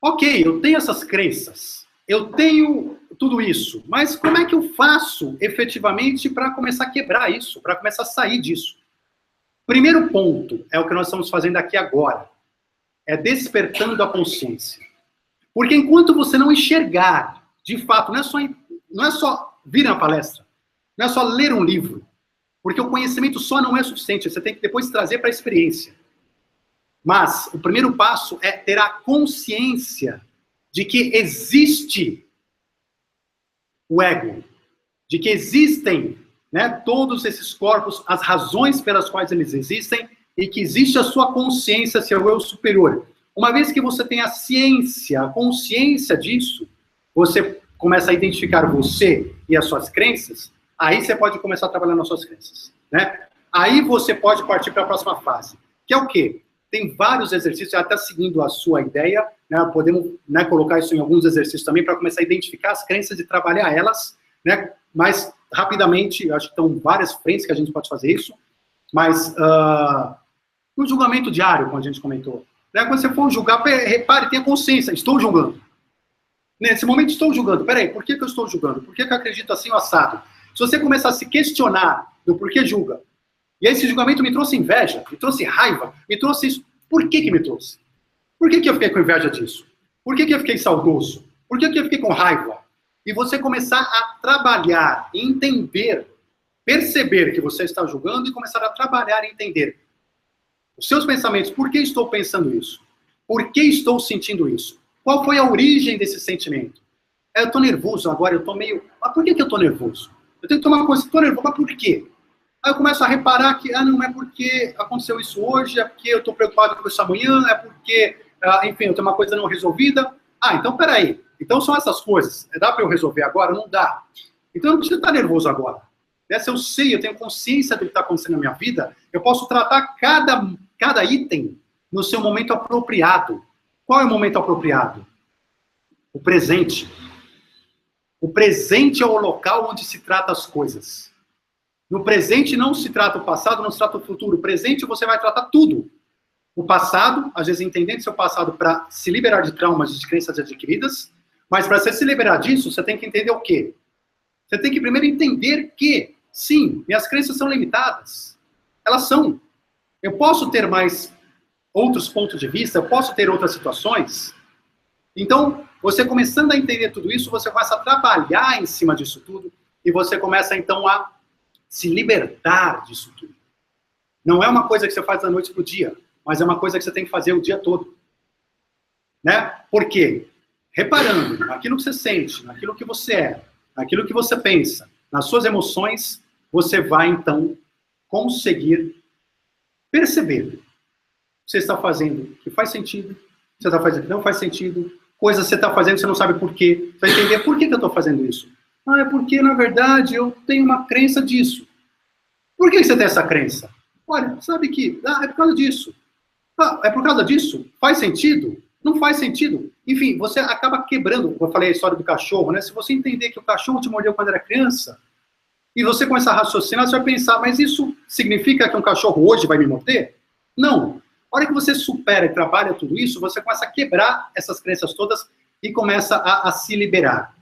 A: Ok, eu tenho essas crenças, eu tenho tudo isso, mas como é que eu faço, efetivamente, para começar a quebrar isso, para começar a sair disso? Primeiro ponto, é o que nós estamos fazendo aqui agora, é despertando a consciência. Porque enquanto você não enxergar, de fato, não é só vir na palestra, não é só ler um livro, porque o conhecimento só não é suficiente, você tem que depois trazer para a experiência. Mas o primeiro passo é ter a consciência de que existe o ego, de que existem, né, todos esses corpos, as razões pelas quais eles existem, e que existe a sua consciência, seu eu superior. Uma vez que você tem a ciência, a consciência disso, você começa a identificar você e as suas crenças, aí você pode começar a trabalhar nas suas crenças, né? Aí você pode partir para a próxima fase, que é o quê? Tem vários exercícios, até seguindo a sua ideia, né? Podemos, né, colocar isso em alguns exercícios também, para começar a identificar as crenças e trabalhar elas, né? Mas, rapidamente, acho que estão várias frentes que a gente pode fazer isso, mas no julgamento diário, como a gente comentou, né? Quando você for julgar, repare, tenha consciência, estou julgando. Nesse momento estou julgando, peraí, por que eu estou julgando? Por que eu acredito assim, o assado? Se você começar a se questionar do porquê julga, e esse julgamento me trouxe inveja, me trouxe raiva, me trouxe isso, por que me trouxe? Por que eu fiquei com inveja disso? Por que eu fiquei saudoso? Por que eu fiquei com raiva? E você começar a trabalhar, entender, perceber que você está julgando e começar a trabalhar e entender os seus pensamentos. Por que estou pensando isso? Por que estou sentindo isso? Qual foi a origem desse sentimento? Eu estou nervoso agora, eu estou meio... Mas por que eu estou nervoso? Eu tenho que tomar uma coisa, estou nervoso, mas por quê? Aí eu começo a reparar que, não é porque aconteceu isso hoje, é porque eu estou preocupado com isso amanhã, é porque, enfim, eu tenho uma coisa não resolvida. Então peraí. Então são essas coisas. Dá para eu resolver agora? Não dá. Então eu não preciso estar nervoso agora. Se eu sei, eu tenho consciência do que está acontecendo na minha vida, eu posso tratar cada item no seu momento apropriado. Qual é o momento apropriado? O presente. O presente é o local onde se trata as coisas. No presente não se trata o passado, não se trata o futuro. O presente você vai tratar tudo. o passado, às vezes entendendo seu passado para se liberar de traumas, de crenças adquiridas, mas para você se liberar disso, você tem que entender o quê? Você tem que primeiro entender que, sim, minhas crenças são limitadas. Elas são. Eu posso ter mais outros pontos de vista, eu posso ter outras situações. Então, você começando a entender tudo isso, você começa a trabalhar em cima disso tudo, e você começa, então, a se libertar disso tudo. Não é uma coisa que você faz da noite para o dia, mas é uma coisa que você tem que fazer o dia todo. Né? Por quê? Reparando naquilo que você sente, naquilo que você é, naquilo que você pensa, nas suas emoções, você vai, então, conseguir perceber o que você está fazendo que faz sentido, o que você está fazendo que não faz sentido, coisas que você está fazendo que você não sabe por quê. Você vai entender por que eu estou fazendo isso. Ah, é porque, na verdade, eu tenho uma crença disso. Por que você tem essa crença? Olha, sabe que é por causa disso. Ah, é por causa disso? Faz sentido? Não faz sentido. Enfim, você acaba quebrando. Eu falei a história do cachorro, né? Se você entender que o cachorro te mordeu quando era criança, e você começar a raciocinar, você vai pensar, mas isso significa que um cachorro hoje vai me morder? Não. A hora que você supera e trabalha tudo isso, você começa a quebrar essas crenças todas e começa a se liberar.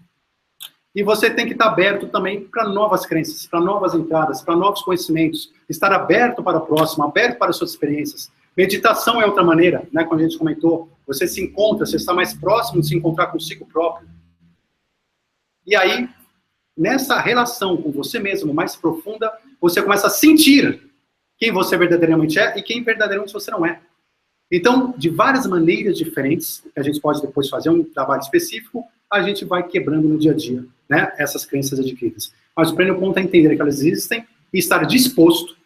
A: E você tem que estar aberto também para novas crenças, para novas entradas, para novos conhecimentos. Estar aberto para o próximo, aberto para as suas experiências. Meditação é outra maneira, né? Como a gente comentou, você se encontra, você está mais próximo de se encontrar consigo próprio. E aí, nessa relação com você mesmo, mais profunda, você começa a sentir quem você verdadeiramente é e quem verdadeiramente você não é. Então, de várias maneiras diferentes, que a gente pode depois fazer um trabalho específico, a gente vai quebrando no dia a dia, né, essas crenças adquiridas. Mas o primeiro ponto é entender que elas existem e estar disposto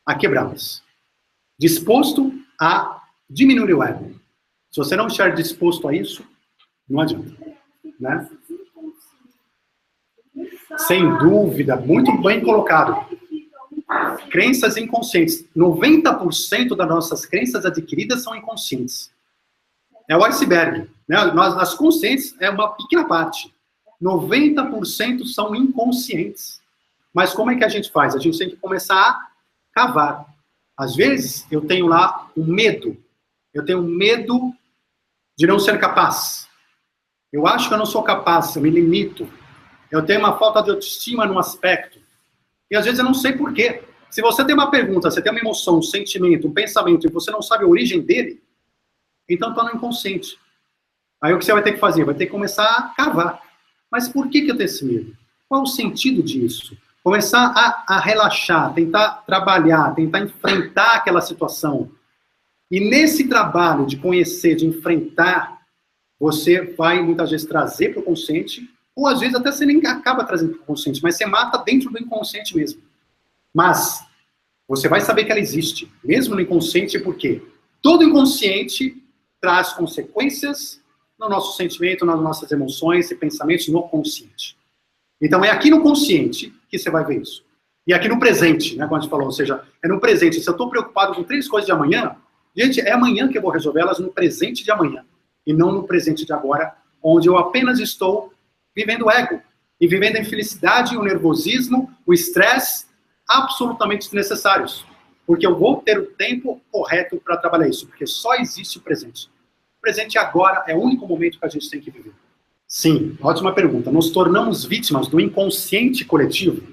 A: a quebrá-las. Disposto a diminuir o ego. Se você não estiver disposto a isso, não adianta. Né? Sem dúvida, muito bem colocado. Crenças inconscientes. 90% das nossas crenças adquiridas são inconscientes. É o iceberg. Né? As conscientes é uma pequena parte. 90% são inconscientes. Mas como é que a gente faz? A gente tem que começar a cavar. Às vezes, eu tenho lá um medo. Eu tenho medo de não ser capaz. Eu acho que eu não sou capaz, eu me limito. Eu tenho uma falta de autoestima num aspecto. E às vezes eu não sei por quê. Se você tem uma pergunta, você tem uma emoção, um sentimento, um pensamento, e você não sabe a origem dele, então está no inconsciente. Aí o que você vai ter que fazer? Vai ter que começar a cavar. Mas por que eu tenho esse medo? Qual o sentido disso? Começar a relaxar, tentar trabalhar, tentar enfrentar aquela situação. E nesse trabalho de conhecer, de enfrentar, você vai muitas vezes trazer para o consciente, ou às vezes até você nem acaba trazendo para o consciente, mas você mata dentro do inconsciente mesmo. Mas você vai saber que ela existe, mesmo no inconsciente, porque todo inconsciente traz consequências no nosso sentimento, nas nossas emoções e pensamentos no consciente. Então é aqui no consciente que você vai ver isso. E aqui no presente, né, como a gente falou, ou seja, é no presente. Se eu estou preocupado com 3 coisas de amanhã, gente, é amanhã que eu vou resolver elas no presente de amanhã, e não no presente de agora, onde eu apenas estou vivendo o ego, e vivendo a infelicidade, o nervosismo, o estresse, absolutamente desnecessários. Porque eu vou ter o tempo correto para trabalhar isso, porque só existe o presente. O presente agora é o único momento que a gente tem que viver. Sim, ótima pergunta. Nos tornamos vítimas do inconsciente coletivo?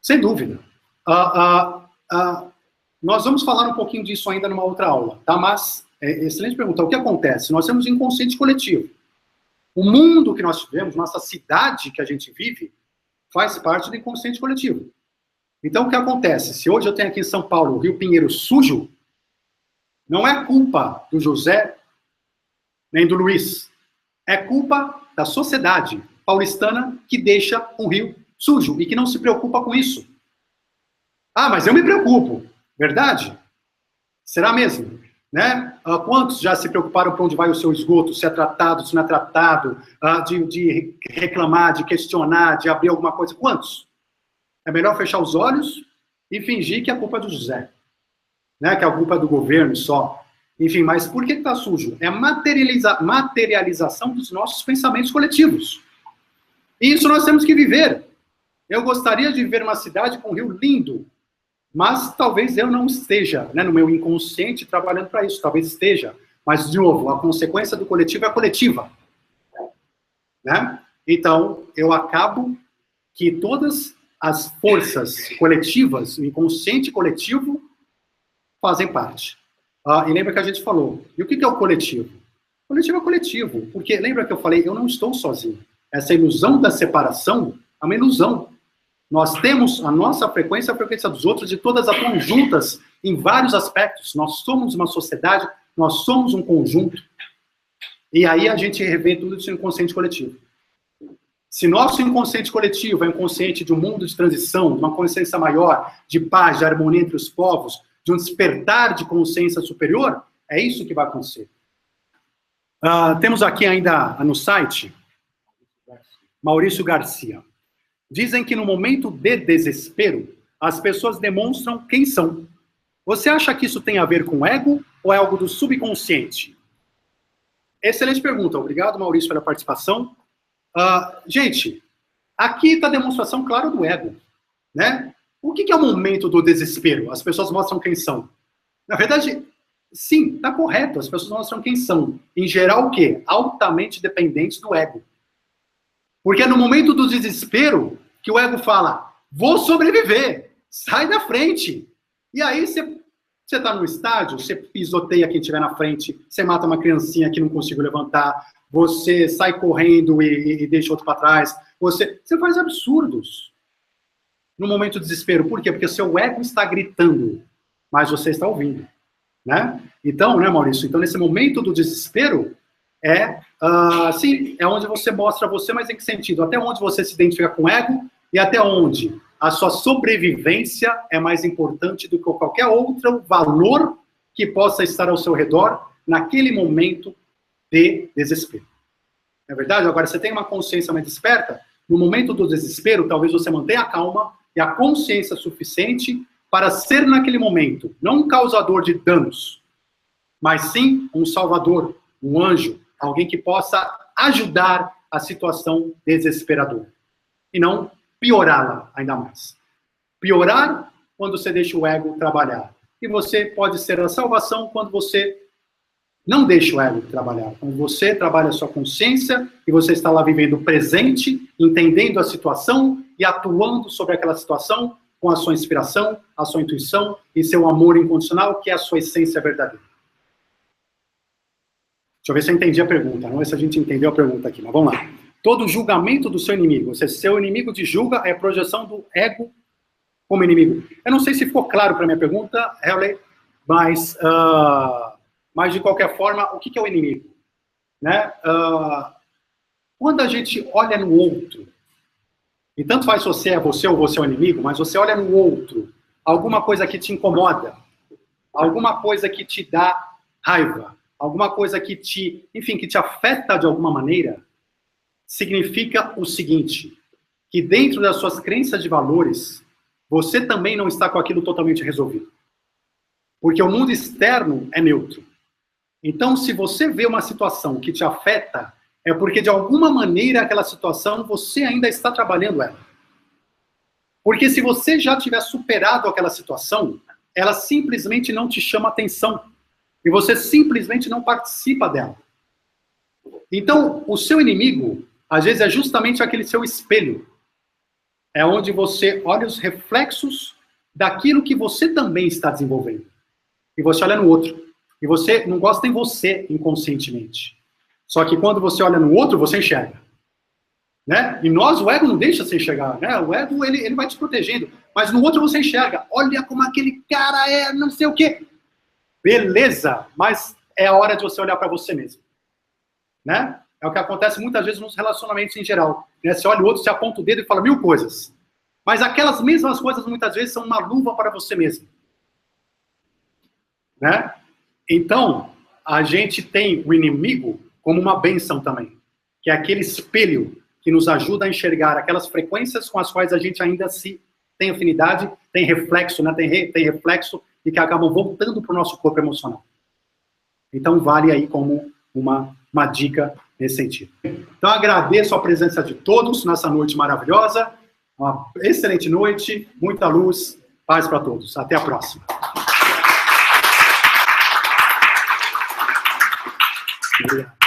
A: Sem dúvida. Nós vamos falar um pouquinho disso ainda numa outra aula, tá? Mas, excelente pergunta. O que acontece? Nós temos inconsciente coletivo. O mundo que nós tivemos, nossa cidade que a gente vive, faz parte do inconsciente coletivo. Então, o que acontece? Se hoje eu tenho aqui em São Paulo o Rio Pinheiro sujo, não é culpa do José, nem do Luiz. É culpa da sociedade paulistana que deixa um rio sujo e que não se preocupa com isso. Ah, mas eu me preocupo. Verdade? Será mesmo? Né? Quantos já se preocuparam para onde vai o seu esgoto, se é tratado, se não é tratado, de reclamar, de questionar, de abrir alguma coisa? Quantos? É melhor fechar os olhos e fingir que é a culpa do José. Né? Que é a culpa do governo só. Enfim, mas por que está sujo? É a materialização dos nossos pensamentos coletivos. E isso nós temos que viver. Eu gostaria de viver uma cidade com um rio lindo, mas talvez eu não esteja, né, no meu inconsciente trabalhando para isso, talvez esteja. Mas, de novo, a consequência do coletivo é coletiva. Né? Então, eu acabo que todas as forças coletivas, o inconsciente coletivo, fazem parte. E lembra que a gente falou, e o que é o coletivo? O coletivo é coletivo, porque lembra que eu falei, eu não estou sozinho. Essa ilusão da separação é uma ilusão. Nós temos a nossa frequência, a frequência dos outros, e todas atuam juntas em vários aspectos. Nós somos uma sociedade, nós somos um conjunto. E aí a gente revê tudo isso no inconsciente coletivo. Se nosso inconsciente coletivo é um inconsciente de um mundo de transição, de uma consciência maior, de paz, de harmonia entre os povos, de um despertar de consciência superior, é isso que vai acontecer. Temos aqui ainda no site, Maurício Garcia. Dizem que no momento de desespero, as pessoas demonstram quem são. Você acha que isso tem a ver com ego ou é algo do subconsciente? Excelente pergunta. Obrigado, Maurício, pela participação. Gente, aqui está a demonstração clara do ego. Né? O que é o momento do desespero? As pessoas mostram quem são. Na verdade, sim, está correto. As pessoas mostram quem são. Em geral, o quê? Altamente dependentes do ego. Porque é no momento do desespero que o ego fala, vou sobreviver, sai da frente. E aí você está no estádio, você pisoteia quem estiver na frente, você mata uma criancinha que não consigo levantar, você sai correndo e deixa outro para trás, você faz absurdos no momento do desespero. Por quê? Porque o seu ego está gritando, mas você está ouvindo. Né? Então, né, Maurício? Então, nesse momento do desespero, sim, é onde você mostra você, mas em que sentido? Até onde você se identifica com o ego e até onde a sua sobrevivência é mais importante do que qualquer outro valor que possa estar ao seu redor naquele momento de desespero. Não é verdade? Agora, você tem uma consciência mais desperta, no momento do desespero, talvez você mantenha a calma e a consciência suficiente para ser naquele momento, não um causador de danos, mas sim um salvador, um anjo, alguém que possa ajudar a situação desesperadora. E não piorá-la ainda mais. Piorar quando você deixa o ego trabalhar. E você pode ser a salvação quando você não deixa o ego trabalhar. Quando você trabalha a sua consciência e você está lá vivendo o presente, entendendo a situação e atuando sobre aquela situação com a sua inspiração, a sua intuição e seu amor incondicional, que é a sua essência verdadeira. Deixa eu ver se eu entendi a pergunta. Vamos ver se a gente entendeu a pergunta aqui, mas vamos lá. Todo julgamento do seu inimigo, ou seja, seu inimigo te julga, é a projeção do ego como inimigo. Eu não sei se ficou claro para a minha pergunta, Harley, mas de qualquer forma, o que é o inimigo? Né? Quando a gente olha no outro, e tanto faz se você é você ou você é o inimigo, mas você olha no outro, alguma coisa que te incomoda, alguma coisa que te dá raiva, alguma coisa que que te afeta de alguma maneira, significa o seguinte, que dentro das suas crenças de valores, você também não está com aquilo totalmente resolvido. Porque o mundo externo é neutro. Então, se você vê uma situação que te afeta, é porque de alguma maneira aquela situação você ainda está trabalhando ela. Porque se você já tiver superado aquela situação, ela simplesmente não te chama atenção. E você simplesmente não participa dela. Então, o seu inimigo, às vezes, é justamente aquele seu espelho. É onde você olha os reflexos daquilo que você também está desenvolvendo. E você olha no outro. E você não gosta em você inconscientemente. Só que quando você olha no outro, você enxerga. Né? E o ego não deixa você enxergar. Né? O ego, ele vai te protegendo. Mas no outro você enxerga. Olha como aquele cara é não sei o quê. Beleza, mas é a hora de você olhar para você mesmo. Né? É o que acontece muitas vezes nos relacionamentos em geral. Né? Você olha o outro, você aponta o dedo e fala 1000 coisas. Mas aquelas mesmas coisas muitas vezes são uma luva para você mesmo. Né? Então, a gente tem o inimigo como uma bênção também. Que é aquele espelho que nos ajuda a enxergar aquelas frequências com as quais a gente ainda tem afinidade, tem reflexo, né? tem reflexo e que acabam voltando para o nosso corpo emocional. Então, vale aí como uma dica nesse sentido. Então, agradeço a presença de todos nessa noite maravilhosa. Uma excelente noite, muita luz Paz para todos. Até a próxima. Obrigado.